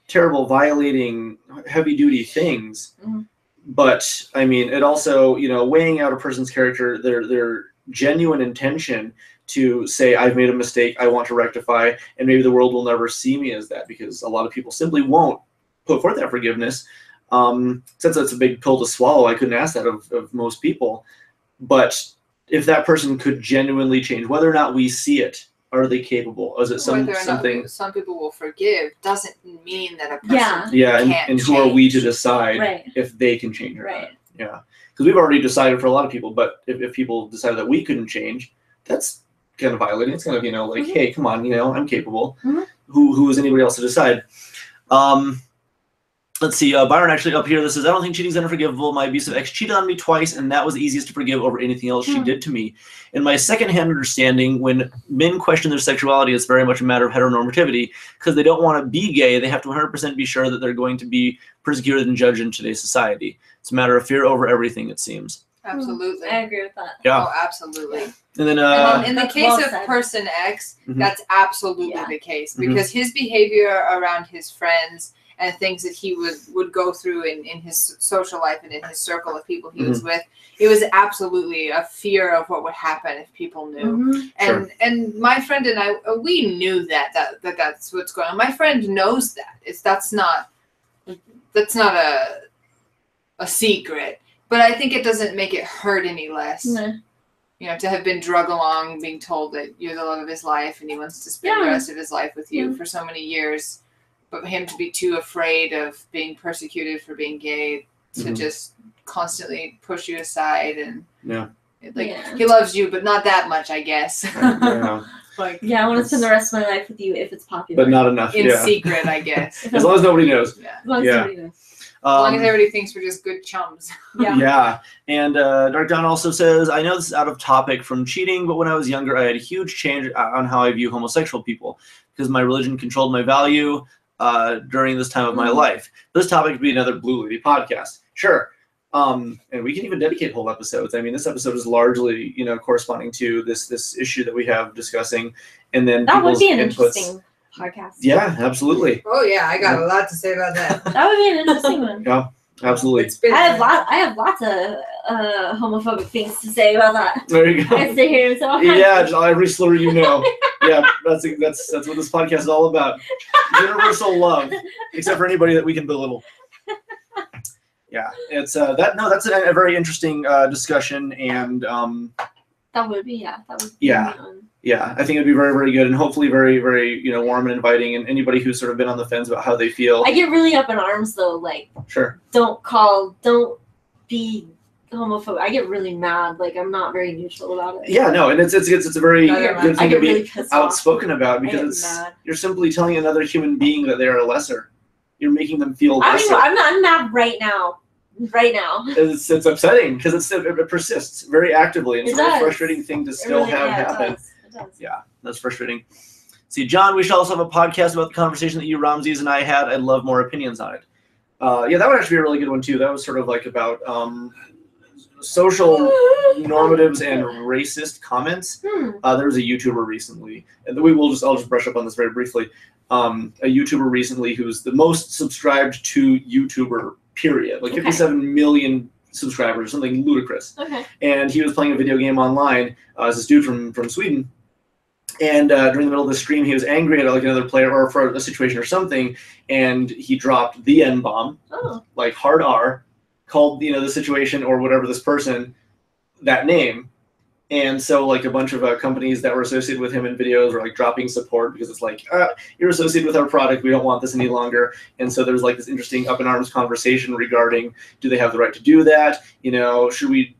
terrible, violating heavy duty things. Mhm. But I mean, it also weighing out a person's character, their genuine intention to say, I've made a mistake, I want to rectify, and maybe the world will never see me as that, because a lot of people simply won't put forth that forgiveness. Since that's a big pill to swallow, I couldn't ask that of most people. But if that person could genuinely change, whether or not we see it, are they capable? Is it Whether or not something? some people will forgive doesn't mean that a person Yeah. Yeah, can't and who are we to change. decide Right. if they can change or Right. not? Yeah, because we've already decided for a lot of people, but if people decided that we couldn't change, that's kind of violating. It's kind of like, Mhm. hey, come on, I'm capable. Mhm. Who is anybody else to decide? Let's see. Byron actually up here. This says, I don't think cheating is unforgivable. My abusive ex cheated on me twice, and that was the easiest to forgive over anything else she did to me. In my secondhand understanding, when men question their sexuality, it's very much a matter of heteronormativity, because they don't want to be gay. They have to 100% be sure that they're going to be persecuted and judged in today's society. It's a matter of fear over everything, it seems. Absolutely. I agree with that. Yeah. Oh, absolutely. And then, And in the That's case well of said. person X, Mhm. that's absolutely Yeah. the case, Mhm. because his behavior around his friends and things that he would go through in his social life and in his circle of people he was with, it was absolutely a fear of what would happen if people knew. Mhm. And my friend and I, we knew that's what's going on. My friend knows that. That's not a secret. But I think it doesn't make it hurt any less. No. To have been drug along, being told that you're the love of his life and he wants to spend the Yeah. rest of his life with you Yeah. for so many years, but him to be too afraid of being persecuted for being gay to Mhm. just constantly push you aside and Yeah. Yeah. he loves you, but not that much, I guess. Yeah. Like Yeah, I want to spend the rest of my life with you if it's popular. But not enough. in Yeah. secret, I guess. If As long as nobody knows. Yeah. as long as Yeah. somebody knows. As long as everybody thinks we're just good chums. Yeah. Yeah, and Dark Dawn also says, I know this is out of topic from cheating, but when I was younger, I had a huge change on how I view homosexual people because my religion controlled my value during this time of my Mhm. life. This topic would be another Blue Lady podcast. Sure. And we can even dedicate whole episodes. I mean, this episode is largely, corresponding to this issue that we have discussing, and then That would people's be an inputs. interesting podcast. Yeah, absolutely. Oh yeah, I got a lot to say about that. That would be an interesting one. Absolutely. It's been I have lots homophobic things to say about that. There you go. I sit here and so Yeah, just every slur you know. Yeah, that's what this podcast is all about. Universal love, except for anybody that we can belittle. Yeah, it's that's a very interesting discussion, and that would be yeah. Yeah, I think it'd be very, very good, and hopefully very, very, warm and inviting, and anybody who's sort of been on the fence about how they feel. I get really up in arms though, like Sure. Don't be homophobic. I get really mad. Like I'm not very neutral about it. Yeah, no, and it's a very good thing to be really outspoken about, because you're simply telling another human being that they are lesser. You're making them feel lesser. I'm mad right now. Right now. It's upsetting because it persists very actively, and it's a very frustrating thing to still have happen. It does. Yeah, that's frustrating. See, John, we should also have a podcast about the conversation that you, Ramses, and I had. I'd love more opinions on it. Yeah, that would actually be a really good one too. That was sort of like about social normatives and racist comments. There was a YouTuber recently, and I'll just brush up on this very briefly. A YouTuber recently who's the most subscribed to YouTuber period, like 57 million subscribers, something ludicrous. Okay. And he was playing a video game online as this dude from Sweden. And during the middle of the stream, he was angry at like another player or for a situation or something, and he dropped the N-bomb, like hard R, called the situation or whatever this person that name. And so like a bunch of companies that were associated with him in videos were like dropping support because it's like, you're associated with our product, we don't want this any longer. And so there's like this interesting up in arms conversation regarding, do they have the right to do that? Should we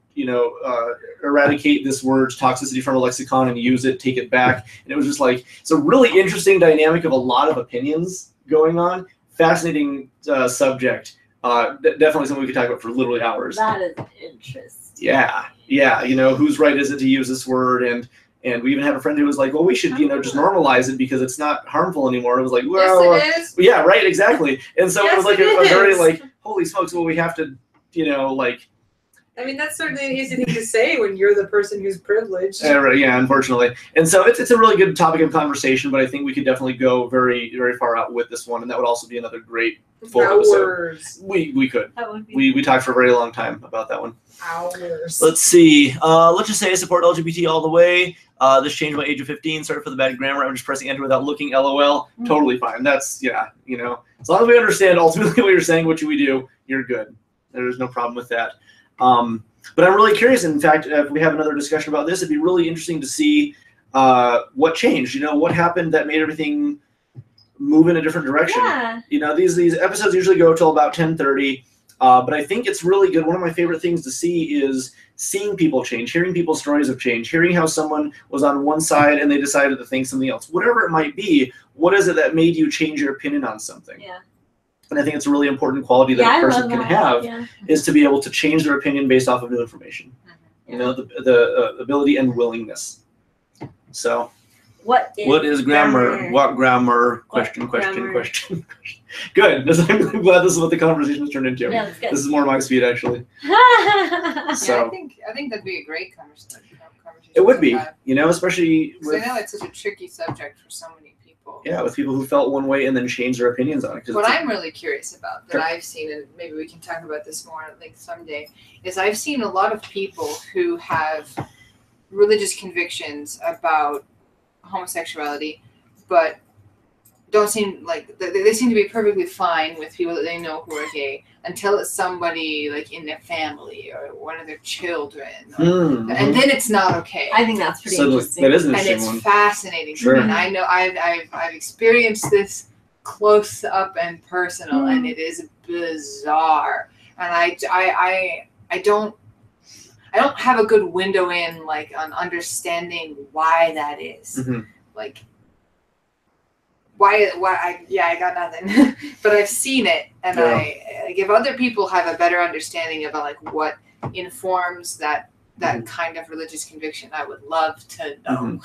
eradicate this word's toxicity from a lexicon and use it, take it back? And it was just like, it's a really interesting dynamic of a lot of opinions going on. Fascinating subject. Definitely something we could talk about for literally hours. That is interesting. Yeah. Whose right is it to use this word? And we even had a friend who was like, well, we should, just normalize it because it's not harmful anymore. It was like, well, yes, it is. Yeah, right, exactly. And so Yes, it was like it a very is. like, holy smokes, well, we have to, like. I mean, that's certainly an easy thing to say when you're the person who's privileged. Yeah, unfortunately. And so it's a really good topic of conversation, but I think we could definitely go very, very far out with this one, and that would also be another great full episode. We could. That would be. We talked for a very long time about that one. Hours. Let's see. Let's just say I support LGBT all the way. This changed my age of 15. Sorry for the bad grammar. I'm just pressing enter without looking. LOL. Totally fine. That's, as long as we understand ultimately what you're saying, what should we do, you're good. There's no problem with that. But I'm really curious. In fact, if we have another discussion about this, it'd be really interesting to see what changed. What happened that made everything move in a different direction. Yeah. These episodes usually go till about 10:30. But I think it's really good. One of my favorite things to see is seeing people change, hearing people's stories of change, hearing how someone was on one side and they decided to think something else. Whatever it might be, what is it that made you change your opinion on something? Yeah. And I think it's a really important quality that a person can have is to be able to change their opinion based off of new information. The ability and willingness. So. What is grammar? What grammar? Question. Good. I'm glad this is what the conversation has turned into. Yeah, that's good. This is more my speed, actually. So I think that'd be a great conversation. It would be, especially with. I know it's such a tricky subject for so many people. Yeah, with people who felt one way and then changed their opinions on it. What I'm really curious about that I've seen, and maybe we can talk about this more at length someday, is I've seen a lot of people who have religious convictions about homosexuality, but don't seem like they seem to be perfectly fine with people that they know who are gay until it's somebody like in their family or one of their children, and then it's not okay. I think that's pretty interesting. That is an and interesting it's one. fascinating to me. And I know I've experienced this close up and personal, and it is bizarre. And I don't have a good window in on understanding why that is. Like why I got nothing. But I've seen it, and if other people have a better understanding about what informs that kind of religious conviction, I would love to know.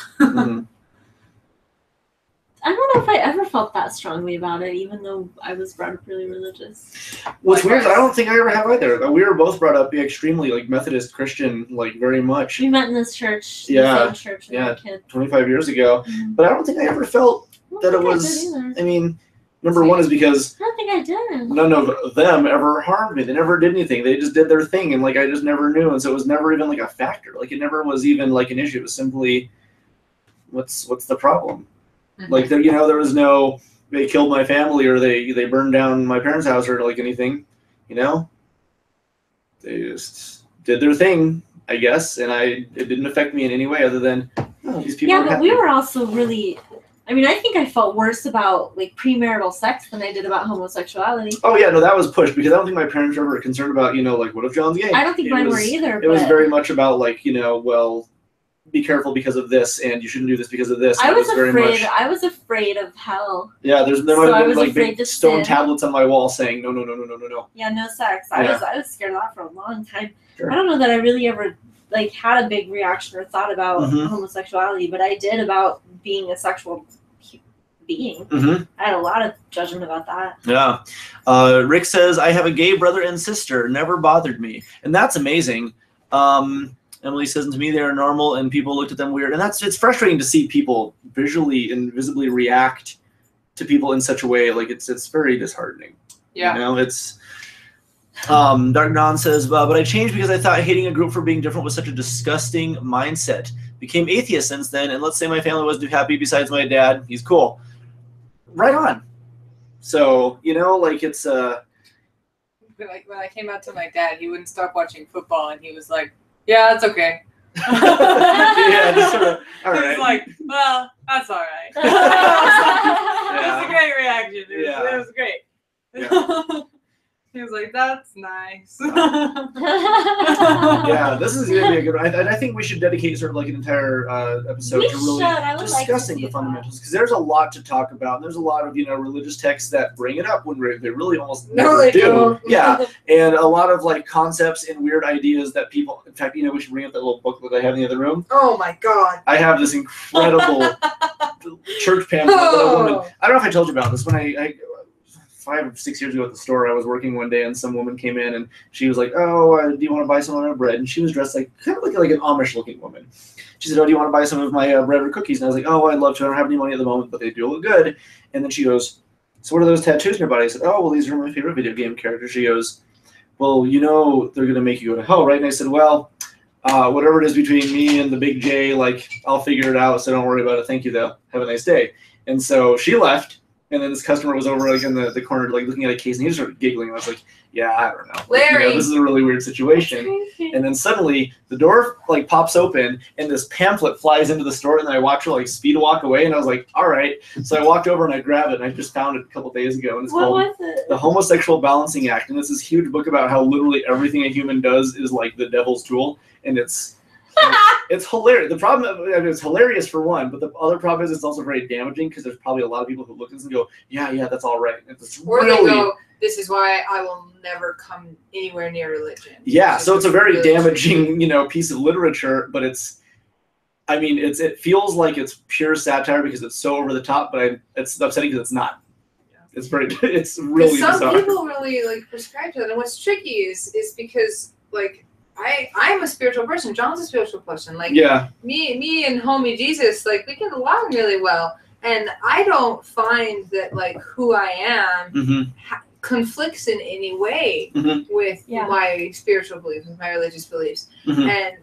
I don't know if I ever felt that strongly about it, even though I was brought up really religious. What's weird is I don't think I ever have either. We were both brought up extremely Methodist Christian, very much. We met in this church, the same church when I was a kid. 25 years ago. But I don't think I ever felt that it was. I mean, Number one is because I don't think I did. none of them ever harmed me. They never did anything. They just did their thing, and like I just never knew, and so it was never even like a factor. Like it never was even like an issue. It was simply, what's the problem? Mhm. Like there, there was no they killed my family or they burned down my parents' house or like anything. They just did their thing, I guess, and it didn't affect me in any way other than these people. Yeah, are but happy. we were also really. I mean, I think I felt worse about like premarital sex than I did about homosexuality. Oh yeah, no, that was pushed because I don't think my parents were ever concerned about like what if John's gay. I don't think mine were either. It was very much about like well, be careful because of this, and you shouldn't do this because of this. I And it was very afraid. much- I was afraid of hell. Yeah, there So might I have was been like afraid big to stone sin. tablets on my wall saying no. Yeah, no sex. Yeah. I was scared of that for a long time. Sure. I don't know that I really ever like had a big reaction or thought about Mhm. homosexuality, but I did about being a sexual being. Mm-hmm. I had a lot of judgment about that. Yeah. Rick says, I have a gay brother and sister. Never bothered me. And that's amazing. Emily says, to me, they are normal and people looked at them weird. And it's frustrating to see people visually and visibly react to people in such a way. Like it's very disheartening. Yeah. It's Dark Dawn says, but I changed because I thought hating a group for being different was such a disgusting mindset. Became atheist since then. And let's say my family wasn't too happy besides my dad. He's cool. Right on. So, like it's When I came out to my dad, he wouldn't stop watching football, and he was like, "Yeah, that's okay." yeah, just sort of, all He right. was like, "Well, that's all right." It Yeah. was a great reaction. It was great. Yeah. He was like, "That's nice." Yeah, this is gonna be a good one. I think we should dedicate sort of like an entire episode We to really should. I would like to discussing do the that. fundamentals because there's a lot to talk about. And there's a lot of religious texts that bring it up when they really almost No, never they do. don't. Yeah, and a lot of like concepts and weird ideas that people. In fact, we should bring up that little book that I have in the other room. Oh my god. I have this incredible church pamphlet that a woman. Oh. I don't know if I told you about this when I 5 or 6 years ago at the store. I was working one day and some woman came in and she was like, "Oh, do you want to buy some of my bread?" And she was dressed like kind of like an Amish-looking woman. She said, "Oh, do you want to buy some of my bread or cookies?" And I was like, "Oh, I'd love to. I don't have any money at the moment, but they do look good." And then she goes, "So what are those tattoos in your body?" I said, "Oh, well, these are my favorite video game characters." She goes, "Well, they're gonna make you go to hell, right?" And I said, "Well, whatever it is between me and the big J, like I'll figure it out. So don't worry about it. Thank you, though. Have a nice day." And so she left. And then this customer was over like in the corner, like looking at a case, and he just started giggling. I was like, "Yeah, I don't know. Larry. This is a really weird situation." And then suddenly the door like pops open, and this pamphlet flies into the store, and then I watch her like speed walk away, and I was like, "All right." So I walked over and I grabbed it, and I just found it a couple days ago, and it's What called was it? The Homosexual Balancing Act, and it's this huge book about how literally everything a human does is like the devil's tool, and it's hilarious. The problem, it's hilarious for one, but the other problem is it's also very damaging because there's probably a lot of people who look at this and go, "Yeah, that's all right." And it's Or really, they go, "This is why I will never come anywhere near religion." yeah. So it's a very really damaging, piece of literature, but it feels like it's pure satire because it's so over the top, but it's upsetting because it's not. It's it's really some bizarre. people really like prescribe to that, and what's tricky is because like I'm a spiritual person. John's a spiritual person. Like Yeah. me and homie Jesus, like we get along really well, and I don't find that like who I am Mm-hmm. conflicts in any way Mhm. with Yeah. my spiritual beliefs, with my religious beliefs. Mhm. And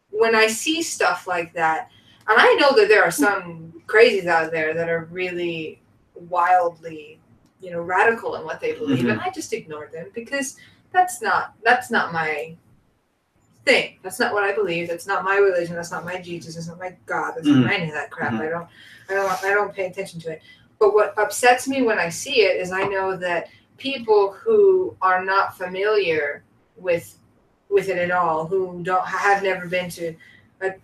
when I see stuff like that, and I know that there are some crazies out there that are really wildly, radical in what they believe, Mhm. and I just ignore them because that's not my thing. That's not what I believe. That's not my religion. That's not my Jesus. That's not my God. That's Mhm. not any of that crap. Mhm. I don't pay attention to it. But what upsets me when I see it is I know that people who are not familiar with it at all, who have never been to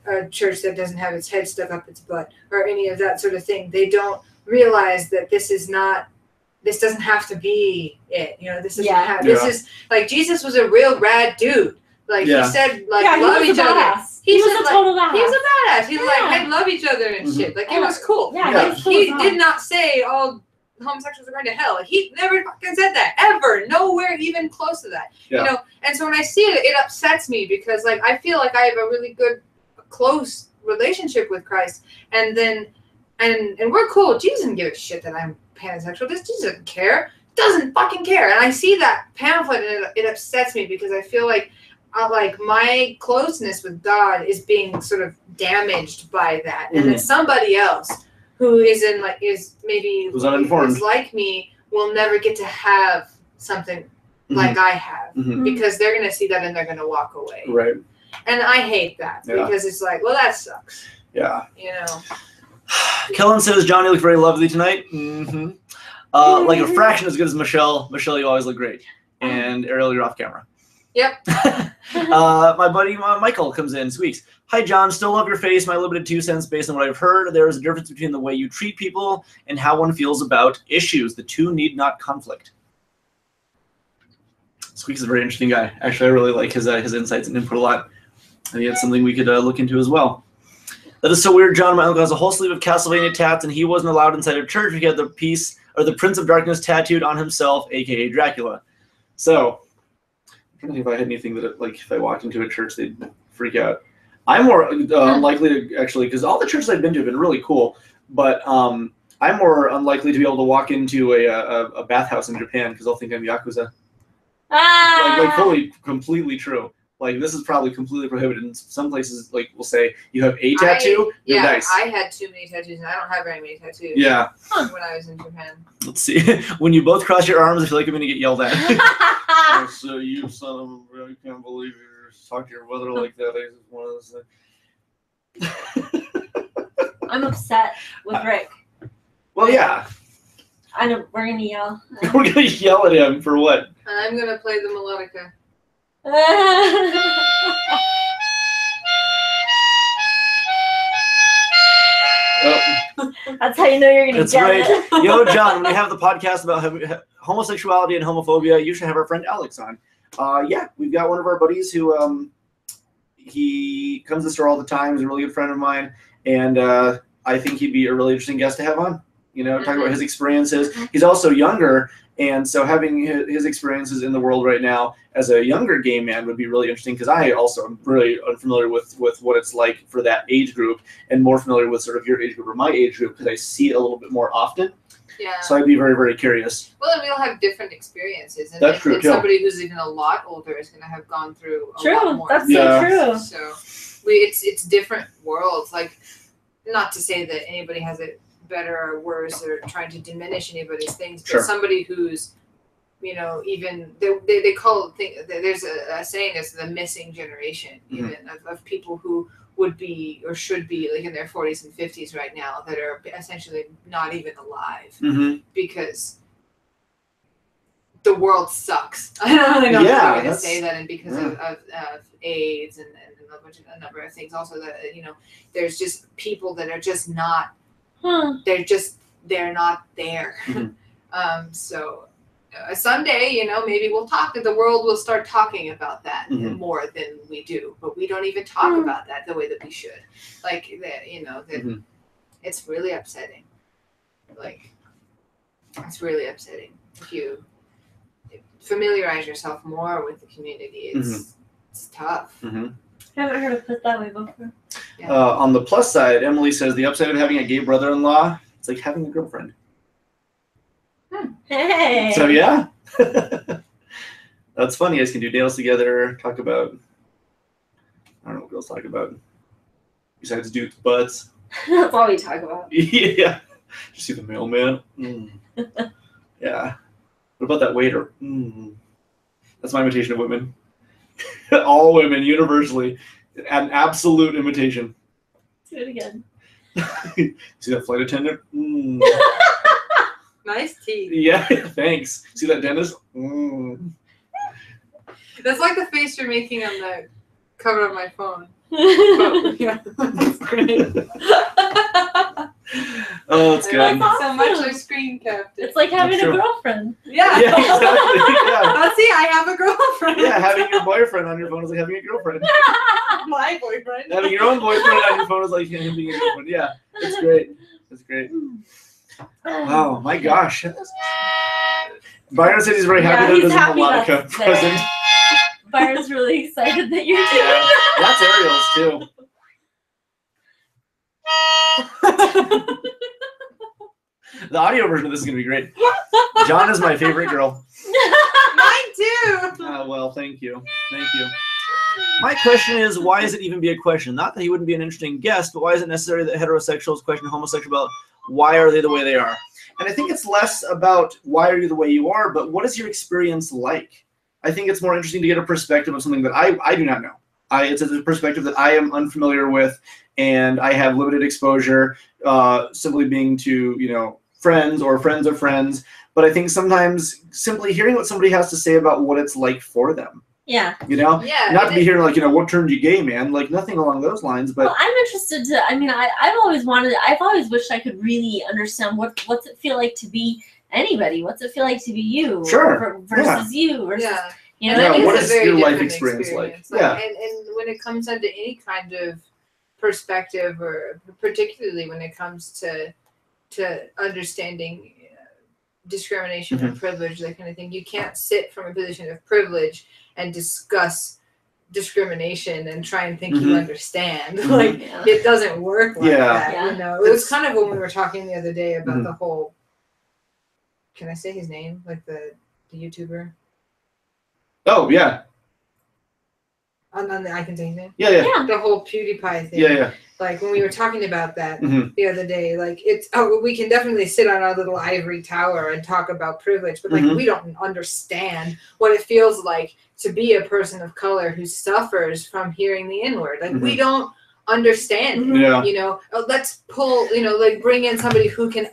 a church that doesn't have its head stuck up its butt or any of that sort of thing, they don't realize that this doesn't have to be it. This is like Jesus was a real rad dude. Like Yeah. he said, like Yeah, he love was each a other. badass. He He was said, a like, total badass. He was a badass. He was like, Yeah. I love each other and Mhm. shit. Like it was cool. Yeah, Yeah. He did not say all homosexuals are going to hell. He never fucking said that ever. Nowhere even close to that. Yeah. And so when I see it, it upsets me because like I feel like I have a really good, close relationship with Christ, and we're cool. Jesus didn't give a shit that I'm pansexual. This dude doesn't care. Doesn't fucking care. And I see that pamphlet and it upsets me because I feel like my closeness with God is being sort of damaged by that. And then somebody else who is maybe who's uninformed is like me will never get to have something like I have because they're going to see that and they're going to walk away. Right. And I hate that because it's like, well, that sucks. Yeah. You know. Kellen says, John, you look very lovely tonight. Like a fraction as good as Michelle. Michelle, you always look great. And Ariel, you're off camera. Yep. My buddy Michael comes in, squeaks. Hi, John. Still love your face. My limited 2 cents based on what I've heard. There is a difference between the way you treat people and how one feels about issues. The two need not conflict. Squeaks is a very interesting guy. Actually, I really like his insights and input a lot. I think it's something we could look into as well. That is so weird, John. My uncle has a whole sleeve of Castlevania tats, and he wasn't allowed inside a church. He had the Prince of Darkness tattooed on himself, aka Dracula. So, I'm trying to think if I had anything that, like, if I walked into a church, they'd freak out. I'm more unlikely to actually, because all the churches I've been to have been really cool, but I'm more unlikely to be able to walk into a bathhouse in Japan because they'll think I'm Yakuza. Like fully, completely true. Like, this is probably completely prohibited. In some places, like, we'll say you have a tattoo, you're nice. I had too many tattoos, and I don't have very many tattoos. Yeah. When I was in Japan. Let's see. When you both cross your arms, I feel like I'm going to get yelled at. Oh, so you son of a... I can't believe you're talking to your mother like that. I just one of those things. I'm upset with Rick. Well, yeah. I know, we're going to yell. We're going to yell at him for what? I'm going to play the melodica. That's how you know you're going to That's get right. it. Yo, John, when we have the podcast about homosexuality and homophobia, you should have our friend Alex on. Yeah, we've got one of our buddies who he comes to the store all the time. He's a really good friend of mine, and I think he'd be a really interesting guest to have on. You know, talk about his experiences. He's also younger, and so having his experiences in the world right now as a younger gay man would be really interesting because I also am really unfamiliar with what it's like for that age group and more familiar with sort of your age group or my age group because I see it a little bit more often. Yeah. So I'd be very, very curious. Well, and we all have different experiences. And, That's true, and too. somebody who's even a lot older is going to have gone through a lot more. That's Yeah. so true. So it's different worlds. Like, not to say that anybody has it better or worse or trying to diminish anybody's things, but Sure. somebody who's, you know, even they call it, there's a saying, it's the missing generation, even of people who would be or should be like in their 40s and 50s right now that are essentially not even alive because the world sucks. I don't really know how to say that, and because of AIDS and a number of things. Also, that, you know, there's just people that are just not. They're not there. So someday, you know, maybe we'll talk. The world will start talking about that more than we do, but we don't even talk about that the way that we should. Like that, you know, that it's really upsetting. Like, it's really upsetting. If you familiarize yourself more with the community, it's tough. I haven't heard it put that way before. Yeah. On the plus side, Emily says the upside of having a gay brother-in-law, it's like having a girlfriend. Hey. So yeah, that's funny. You guys can do nails together. Talk about, I don't know what girls talk about besides dudes' butts. That's all we talk about. Yeah. Did you see the mailman? Yeah. What about that waiter? That's my imitation of women. All women, universally. An absolute imitation. Do it again. See that flight attendant? Nice teeth. Yeah, thanks. See that dentist? That's like the face you're making on the cover of my phone. Yeah, that's great. Oh, it's good. That's awesome. So much I screen capped it. It's like having That's a true. girlfriend. Yeah. Yeah, exactly. Yeah. See, I have a girlfriend. Yeah, having your boyfriend on your phone is like having a girlfriend. My boyfriend. Having your own boyfriend on your phone is like him being a girlfriend. Yeah, it's great. It's great. Wow, my gosh. Byron says he's very happy that he's there's a happy melodica that's present. there. Byron's really excited that you're doing That's Ariel's too. The audio version of this is going to be great. John is my favorite girl. Mine too. Well, thank you. Thank you. My question is, why is it even be a question? Not that he wouldn't be an interesting guest, but why is it necessary that heterosexuals question homosexual about why are they the way they are? And I think it's less about why are you the way you are, but what is your experience like? I think it's more interesting to get a perspective of something that I do not know. It's a perspective that I am unfamiliar with, and I have limited exposure, simply being to, friends or friends of friends. But I think sometimes simply hearing what somebody has to say about what it's like for them. Yeah. Yeah. Not to be hearing like, what turned you gay, man? Like nothing along those lines. But Well, I'm interested to. I mean, I've always wished I could really understand what's it feel like to be anybody. What's it feel like to be you? Sure. Versus you. Versus, Yeah. you And know. that Yeah, what a is very your life different experience like? And when it comes down to any kind of perspective, or particularly when it comes to understanding discrimination and privilege, that kind of thing, you can't sit from a position of privilege and discuss discrimination and try and think you understand. Like Yeah. it doesn't work like that. Yeah. It was kind of when we were talking the other day about the whole. Can I say his name? Like the YouTuber. oh yeah, I can say his name. yeah. The whole PewDiePie thing. Yeah. Like when we were talking about that Mhm. the other day, like we can definitely sit on our little ivory tower and talk about privilege, but like we don't understand what it feels like to be a person of color who suffers from hearing the N-word. Like we don't understand it, Yeah. Let's pull, like bring in somebody who can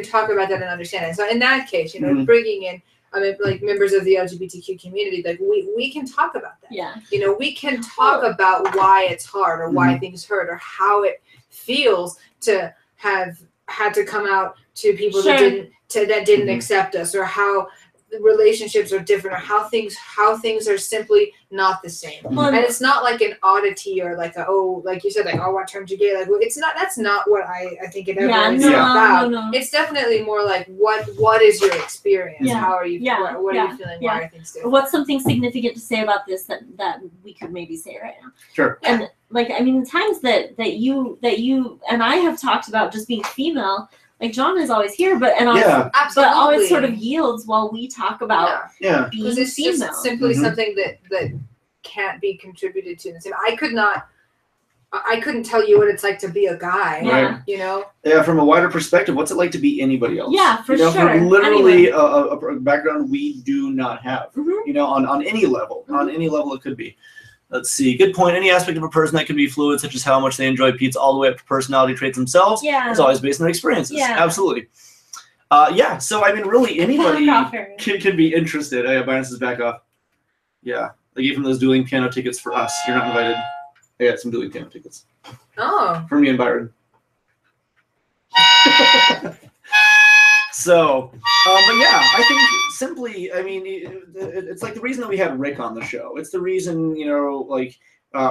talk about that and understand it. So in that case, bringing in like members of the LGBTQ community, like we can talk about that. Yeah. We can talk about why it's hard, or why things hurt, or how it feels to have had to come out to people that didn't accept us, or how the relationships are different, or how things are simply not the same. And it's not like an oddity, or like like you said, like what turned you gay. Like it's not. That's not what I think it ever is about. No. It's definitely more like what is your experience? Yeah. How are you? Yeah. What are you feeling? Why are things different? What's something significant to say about this that we could maybe say right now? Sure. And like, I mean, the times that you and I have talked about just being female, like John is always here, but absolutely, but always sort of yields while we talk about Yeah. being because it's female. just simply something that can't be contributed to in the same. I couldn't tell you what it's like to be a guy. Right. Yeah. From a wider perspective, what's it like to be anybody else? Yeah, for sure. From literally a background we do not have. Mhm. On any level, on any level it could be. Let's see. Good point. Any aspect of a person that can be fluid, such as how much they enjoy pizza, all the way up to personality traits themselves. Yeah. It's always based on their experiences. Yeah. Absolutely. So I mean, really anybody can be interested. Byron's is back off. Yeah. I gave him those dueling piano tickets for us. You're not invited. I got some dueling piano tickets. Oh. For me and Byron. So, but yeah, I think simply, I mean, it's like the reason that we had Rick on the show. It's the reason,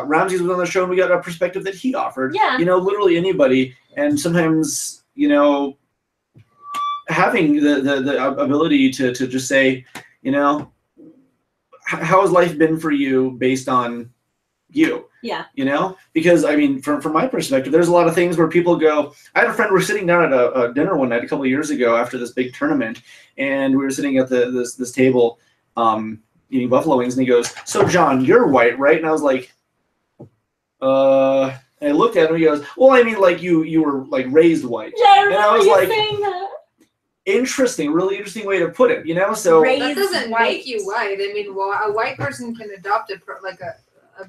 Ramses was on the show and we got a perspective that he offered. Yeah. Literally anybody. And sometimes, having the ability to just say, how has life been for you based on you? Yeah. Because I mean, from my perspective, there's a lot of things where people go. I had a friend. We're sitting down at a dinner one night a couple of years ago after this big tournament, and we were sitting at this table, eating buffalo wings, and he goes, "So John, you're white, right?" And I was like, And I looked at him. And he goes, "Well, I mean, like you were like raised white." Yeah, I remember and I was you like, saying that. Interesting, really interesting way to put it. So Raised That doesn't white. make you white. I mean, a white person can adopt a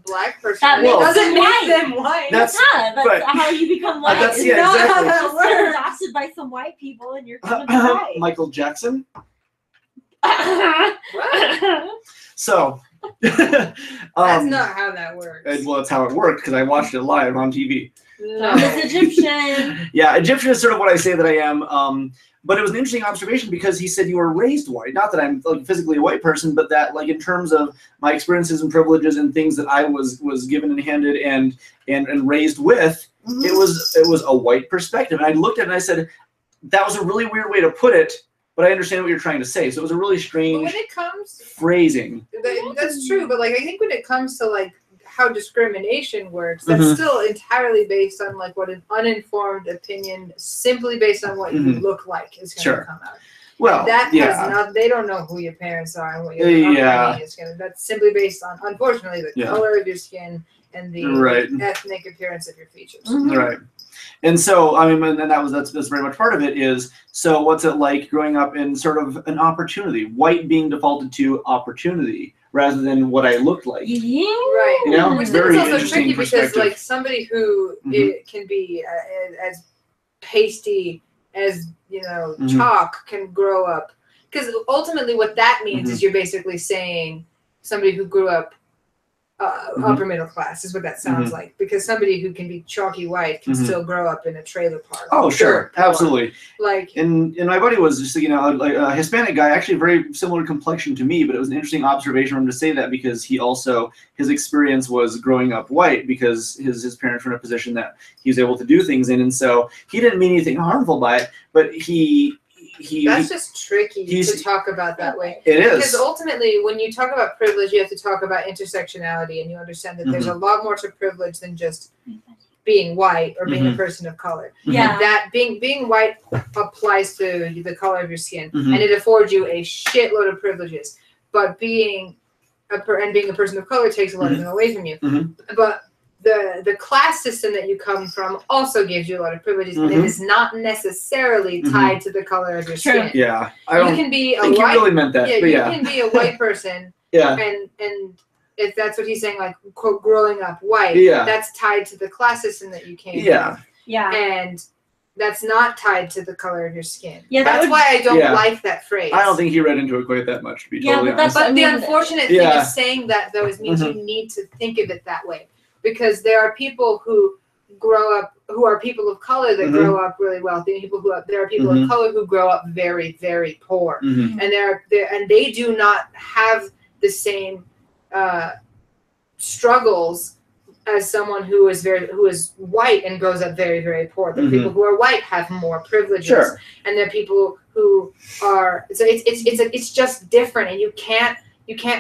black person. That It makes doesn't them make white. them white. That's- That's but- how you become white. that's- It's yeah, not exactly. how that Just works. get Adopted by some white people, and you're gonna be white. Michael Jackson. What? So, That's not how that works. well, that's how it worked because I watched it live on TV. No. It's Egyptian. Yeah, Egyptian is sort of what I say that I am. But it was an interesting observation because he said you were raised white. Not that I'm like physically a white person, but that like in terms of my experiences and privileges and things that I was given and handed and raised with, it was a white perspective. And I looked at it and I said, that was a really weird way to put it, but I understand what you're trying to say. So it was a really But strange when it comes, phrasing. that's true. But like, I think when it comes to like how discrimination works, that's still entirely based on like what an uninformed opinion, simply based on what you look like, is going to come out. Well, That has not. They don't know who your parents are and what your upbringing is going to. That's simply based on, unfortunately, the color of your skin and the ethnic appearance of your features. Right. And so, I mean, and that's very much part of it is, so what's it like growing up in sort of an opportunity, white being defaulted to opportunity rather than what I looked like. Yeah. Right. You know, which very is also interesting tricky because perspective. like somebody who it can be as pasty as, you know, chalk can grow up. Because ultimately what that means is you're basically saying somebody who grew up upper middle class is what that sounds like. Because somebody who can be chalky white can still grow up in a trailer park. Oh, sure. Absolutely. Like, and my buddy was just, you know, like a Hispanic guy, actually very similar complexion to me, but it was an interesting observation for him to say that because he also, his experience was growing up white because his parents were in a position that he was able to do things in. And so he didn't mean anything harmful by it, but that's just tricky to talk about that way. It is. Because ultimately, when you talk about privilege, you have to talk about intersectionality, and you understand that there's a lot more to privilege than just being white or being a person of color. Yeah. And that being white applies to the color of your skin, and it affords you a shitload of privileges. But being a person of color takes a lot of them away from you. But the class system that you come from also gives you a lot of privileges, and it is not necessarily tied to the color of your skin. Yeah, You can be a think white. you really meant that. Yeah, but you can be a white person. And if that's what he's saying, like quote, growing up white, that's tied to the class system that you came from. Yeah. And that's not tied to the color of your skin. Yeah, that's why I don't like that phrase. I don't think he read into it quite that much, to be totally honest. But the unfortunate thing of saying that, though, is means you need to think of it that way. Because there are people who grow up, who are people of color that grow up really wealthy, and there are people of color who grow up very, very poor, and they do not have the same struggles as someone who is white and grows up very, very poor. The people who are white have more privileges, and there are people who are. So it's just different, and you can't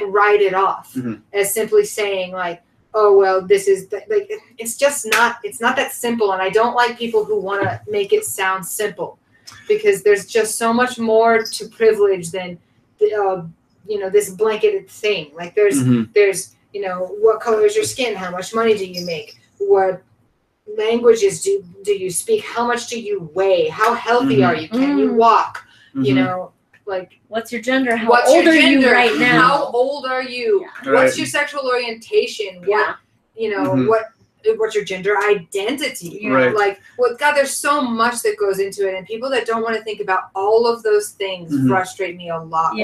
write it off as simply saying like, oh well, this is like, it's not that simple. And I don't like people who want to make it sound simple, because there's just so much more to privilege than this blanketed thing. Like there's what color is your skin, how much money do you make, what languages do you speak, how much do you weigh, how healthy are you, can you walk, like what's your gender, how old are you right now, how old are you, what's your sexual orientation, what's your gender identity, like God, there's so much that goes into it, and people that don't want to think about all of those things frustrate me a lot.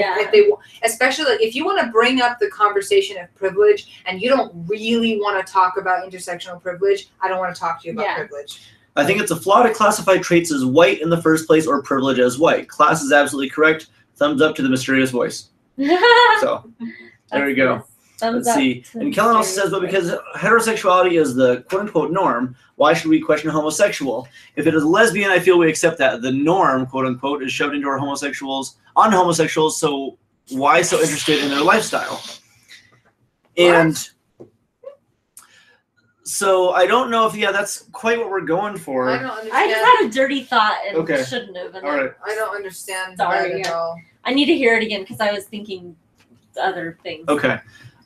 Especially like, if you want to bring up the conversation of privilege and you don't really want to talk about intersectional privilege, I don't want to talk to you about privilege. I think it's a flaw to classify traits as white in the first place or privilege as white. Class is absolutely correct. Thumbs up to the mysterious voice. So there you go. Let's see. And Kellen also says, but because heterosexuality is the quote-unquote norm, why should we question a homosexual? If it is a lesbian, I feel we accept that. The norm, quote-unquote, is shoved into our homosexuals, so why so interested in their lifestyle? And so I don't know if, that's quite what we're going for. I don't understand. I just had a dirty thought and shouldn't have. And all right. I don't understand Sorry, that at all. I need to hear it again because I was thinking other things. Okay.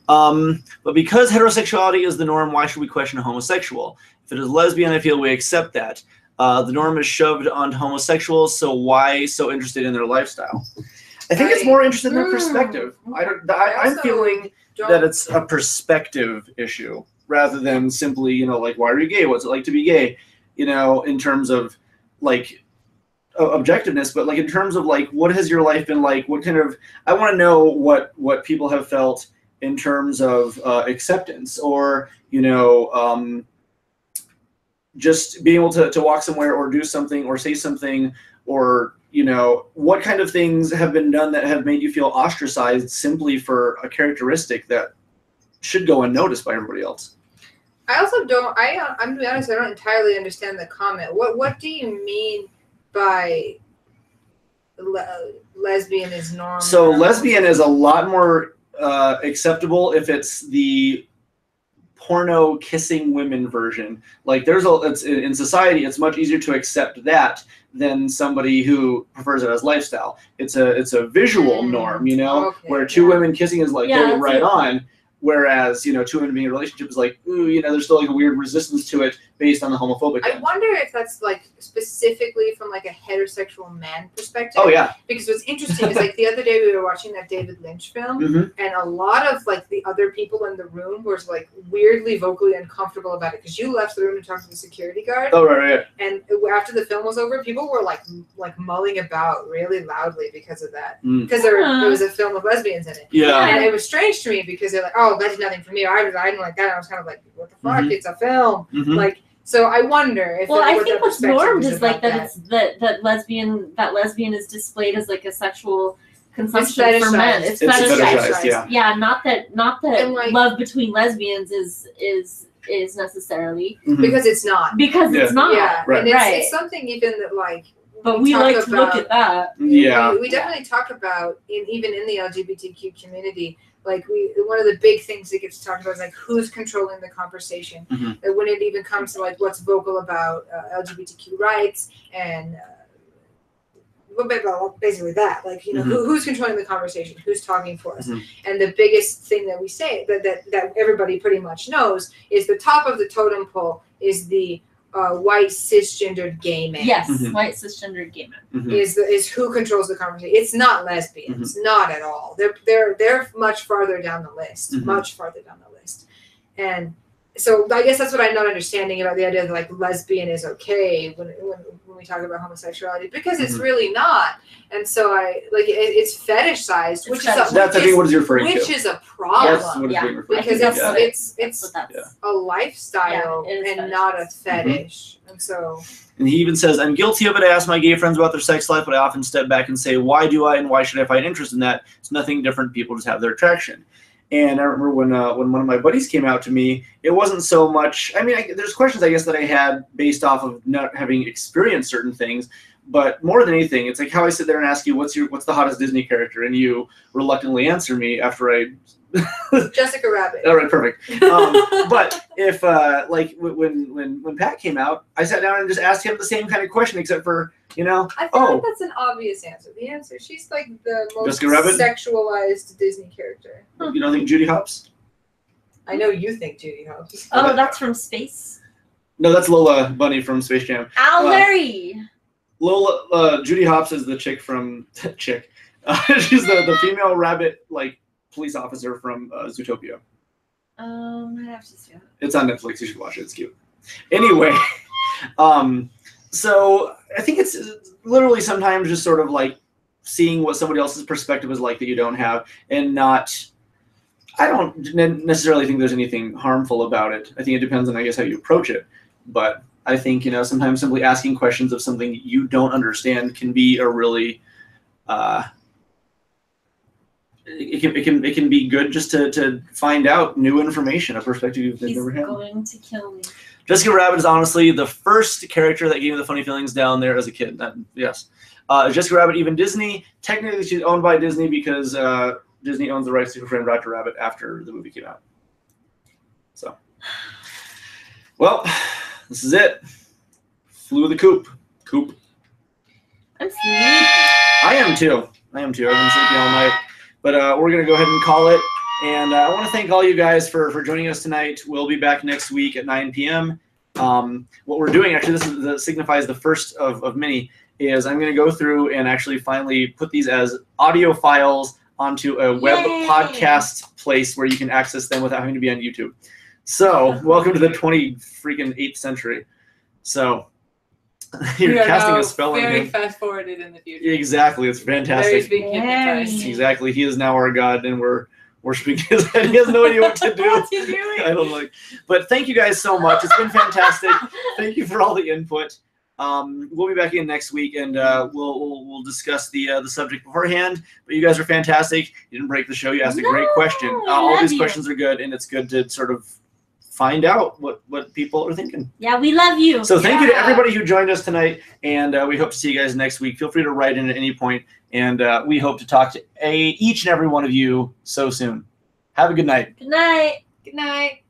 But because heterosexuality is the norm, why should we question a homosexual? If it is lesbian, I feel we accept that. The norm is shoved onto homosexuals, so why so interested in their lifestyle? I think it's more interested in their perspective. I'm feeling that it's a perspective issue rather than simply, like, why are you gay? What's it like to be gay? In terms of, like, objectiveness, but, like, in terms of, like, what has your life been like? What kind of, I want to know what people have felt in terms of acceptance, or, just being able to walk somewhere or do something or say something, or, what kind of things have been done that have made you feel ostracized simply for a characteristic that should go unnoticed by everybody else. I also don't, I'm to be honest, I don't entirely understand the comment. What do you mean by lesbian is normal? So lesbian is a lot more acceptable if it's the porno kissing women version. Like it's in society, it's much easier to accept that than somebody who prefers it as lifestyle. It's a visual norm, where two women kissing is like totally right on. Whereas, two women being in a relationship is like, ooh, there's still like a weird resistance to it based on the homophobic I end. wonder if that's like specifically from like a heterosexual man perspective. Oh yeah. Because what's interesting is like the other day we were watching that David Lynch film, and a lot of like the other people in the room were like weirdly vocally uncomfortable about it because you left the room and talked to the security guard. Oh right. And after the film was over, people were like mulling about really loudly because of that. Because there was a film of lesbians in it. Yeah. And it was strange to me because they're like, oh, that's nothing for me. I didn't like that. I was kind of like, what the fuck? It's a film. Like, so I wonder if. Well, I think what's normed is like that it's that lesbian is displayed as like a sexual consumption for men. It's fetishized. Yeah, not that like, love between lesbians is necessarily because it's not. Because it's not. Yeah, right. And it's something even that like. But we like to look at that. Yeah. We definitely talk about even in the LGBTQ community. Like one of the big things that gets talked about is like who's controlling the conversation. When it even comes to like what's vocal about LGBTQ rights and basically that, like who's controlling the conversation, who's talking for us. And the biggest thing that we say that everybody pretty much knows is the top of the totem pole is the white cisgendered gay man. Yes, white cisgendered gay man is who controls the conversation. It's not lesbians, not at all. They're much farther down the list, much farther down the list. And so I guess that's what I'm not understanding about the idea that like lesbian is okay when we talk about homosexuality, because it's really not. And so I like it's fetishized, which is that's I think what is referring to. Which is a problem. That's what it's being referred because to. it's a lifestyle and not a fetish. And so. And he even says, I'm guilty of it. I ask my gay friends about their sex life, but I often step back and say, why do I and why should I find interest in that? It's nothing different. People just have their attraction. And I remember when one of my buddies came out to me, it wasn't so much, I mean, there's questions, I guess, that I had based off of not having experienced certain things, but more than anything, it's like how I sit there and ask you, what's the hottest Disney character? And you reluctantly answer me after I... Jessica Rabbit. All right, perfect. But if like when Pat came out, I sat down and just asked him the same kind of question, except for I feel like that's an obvious answer. The answer, she's like the most sexualized Disney character. You don't think Judy Hopps? I know you think Judy Hopps. Oh, that's from Space. No, that's Lola Bunny from Space Jam. Larry. Judy Hopps is the chick from she's the female rabbit like police officer from Zootopia. I have to see it. It's on Netflix. You should watch it. It's cute. Anyway, so I think it's literally sometimes just sort of like seeing what somebody else's perspective is like that you don't have, and not. I don't necessarily think there's anything harmful about it. I think it depends on, I guess, how you approach it. But I think sometimes simply asking questions of something you don't understand can be a really it can be good just to find out new information, a perspective you've never had. He's going to kill me. Jessica Rabbit is honestly the first character that gave me the funny feelings down there as a kid. Yes. Jessica Rabbit, even Disney, technically she's owned by Disney because Disney owns the rights to Who Framed Roger Rabbit after the movie came out. So, well, this is it. Flew the coop. I'm sleepy. I am too. I've been sleepy all night. But we're going to go ahead and call it. And I want to thank all you guys for joining us tonight. We'll be back next week at 9 p.m. What we're doing, actually, this signifies the first of many, is I'm going to go through and actually finally put these as audio files onto a web podcast place where you can access them without having to be on YouTube. So, welcome to the 28th century. So, you're casting a spell on him. Very fast forwarded in the future. Exactly, it's fantastic. Very hypnotized. Exactly, he is now our god, and we're worshiping his head. He has no idea what to do. What's he doing? I don't like. But thank you guys so much. It's been fantastic. Thank you for all the input. We'll be back in next week, and we'll discuss the subject beforehand. But you guys are fantastic. You didn't break the show. You asked a great question. All these questions are good, and it's good to sort of find out what people are thinking. Yeah, we love you. So thank you to everybody who joined us tonight, and we hope to see you guys next week. Feel free to write in at any point, and we hope to talk to each and every one of you so soon. Have a good night. Good night. Good night.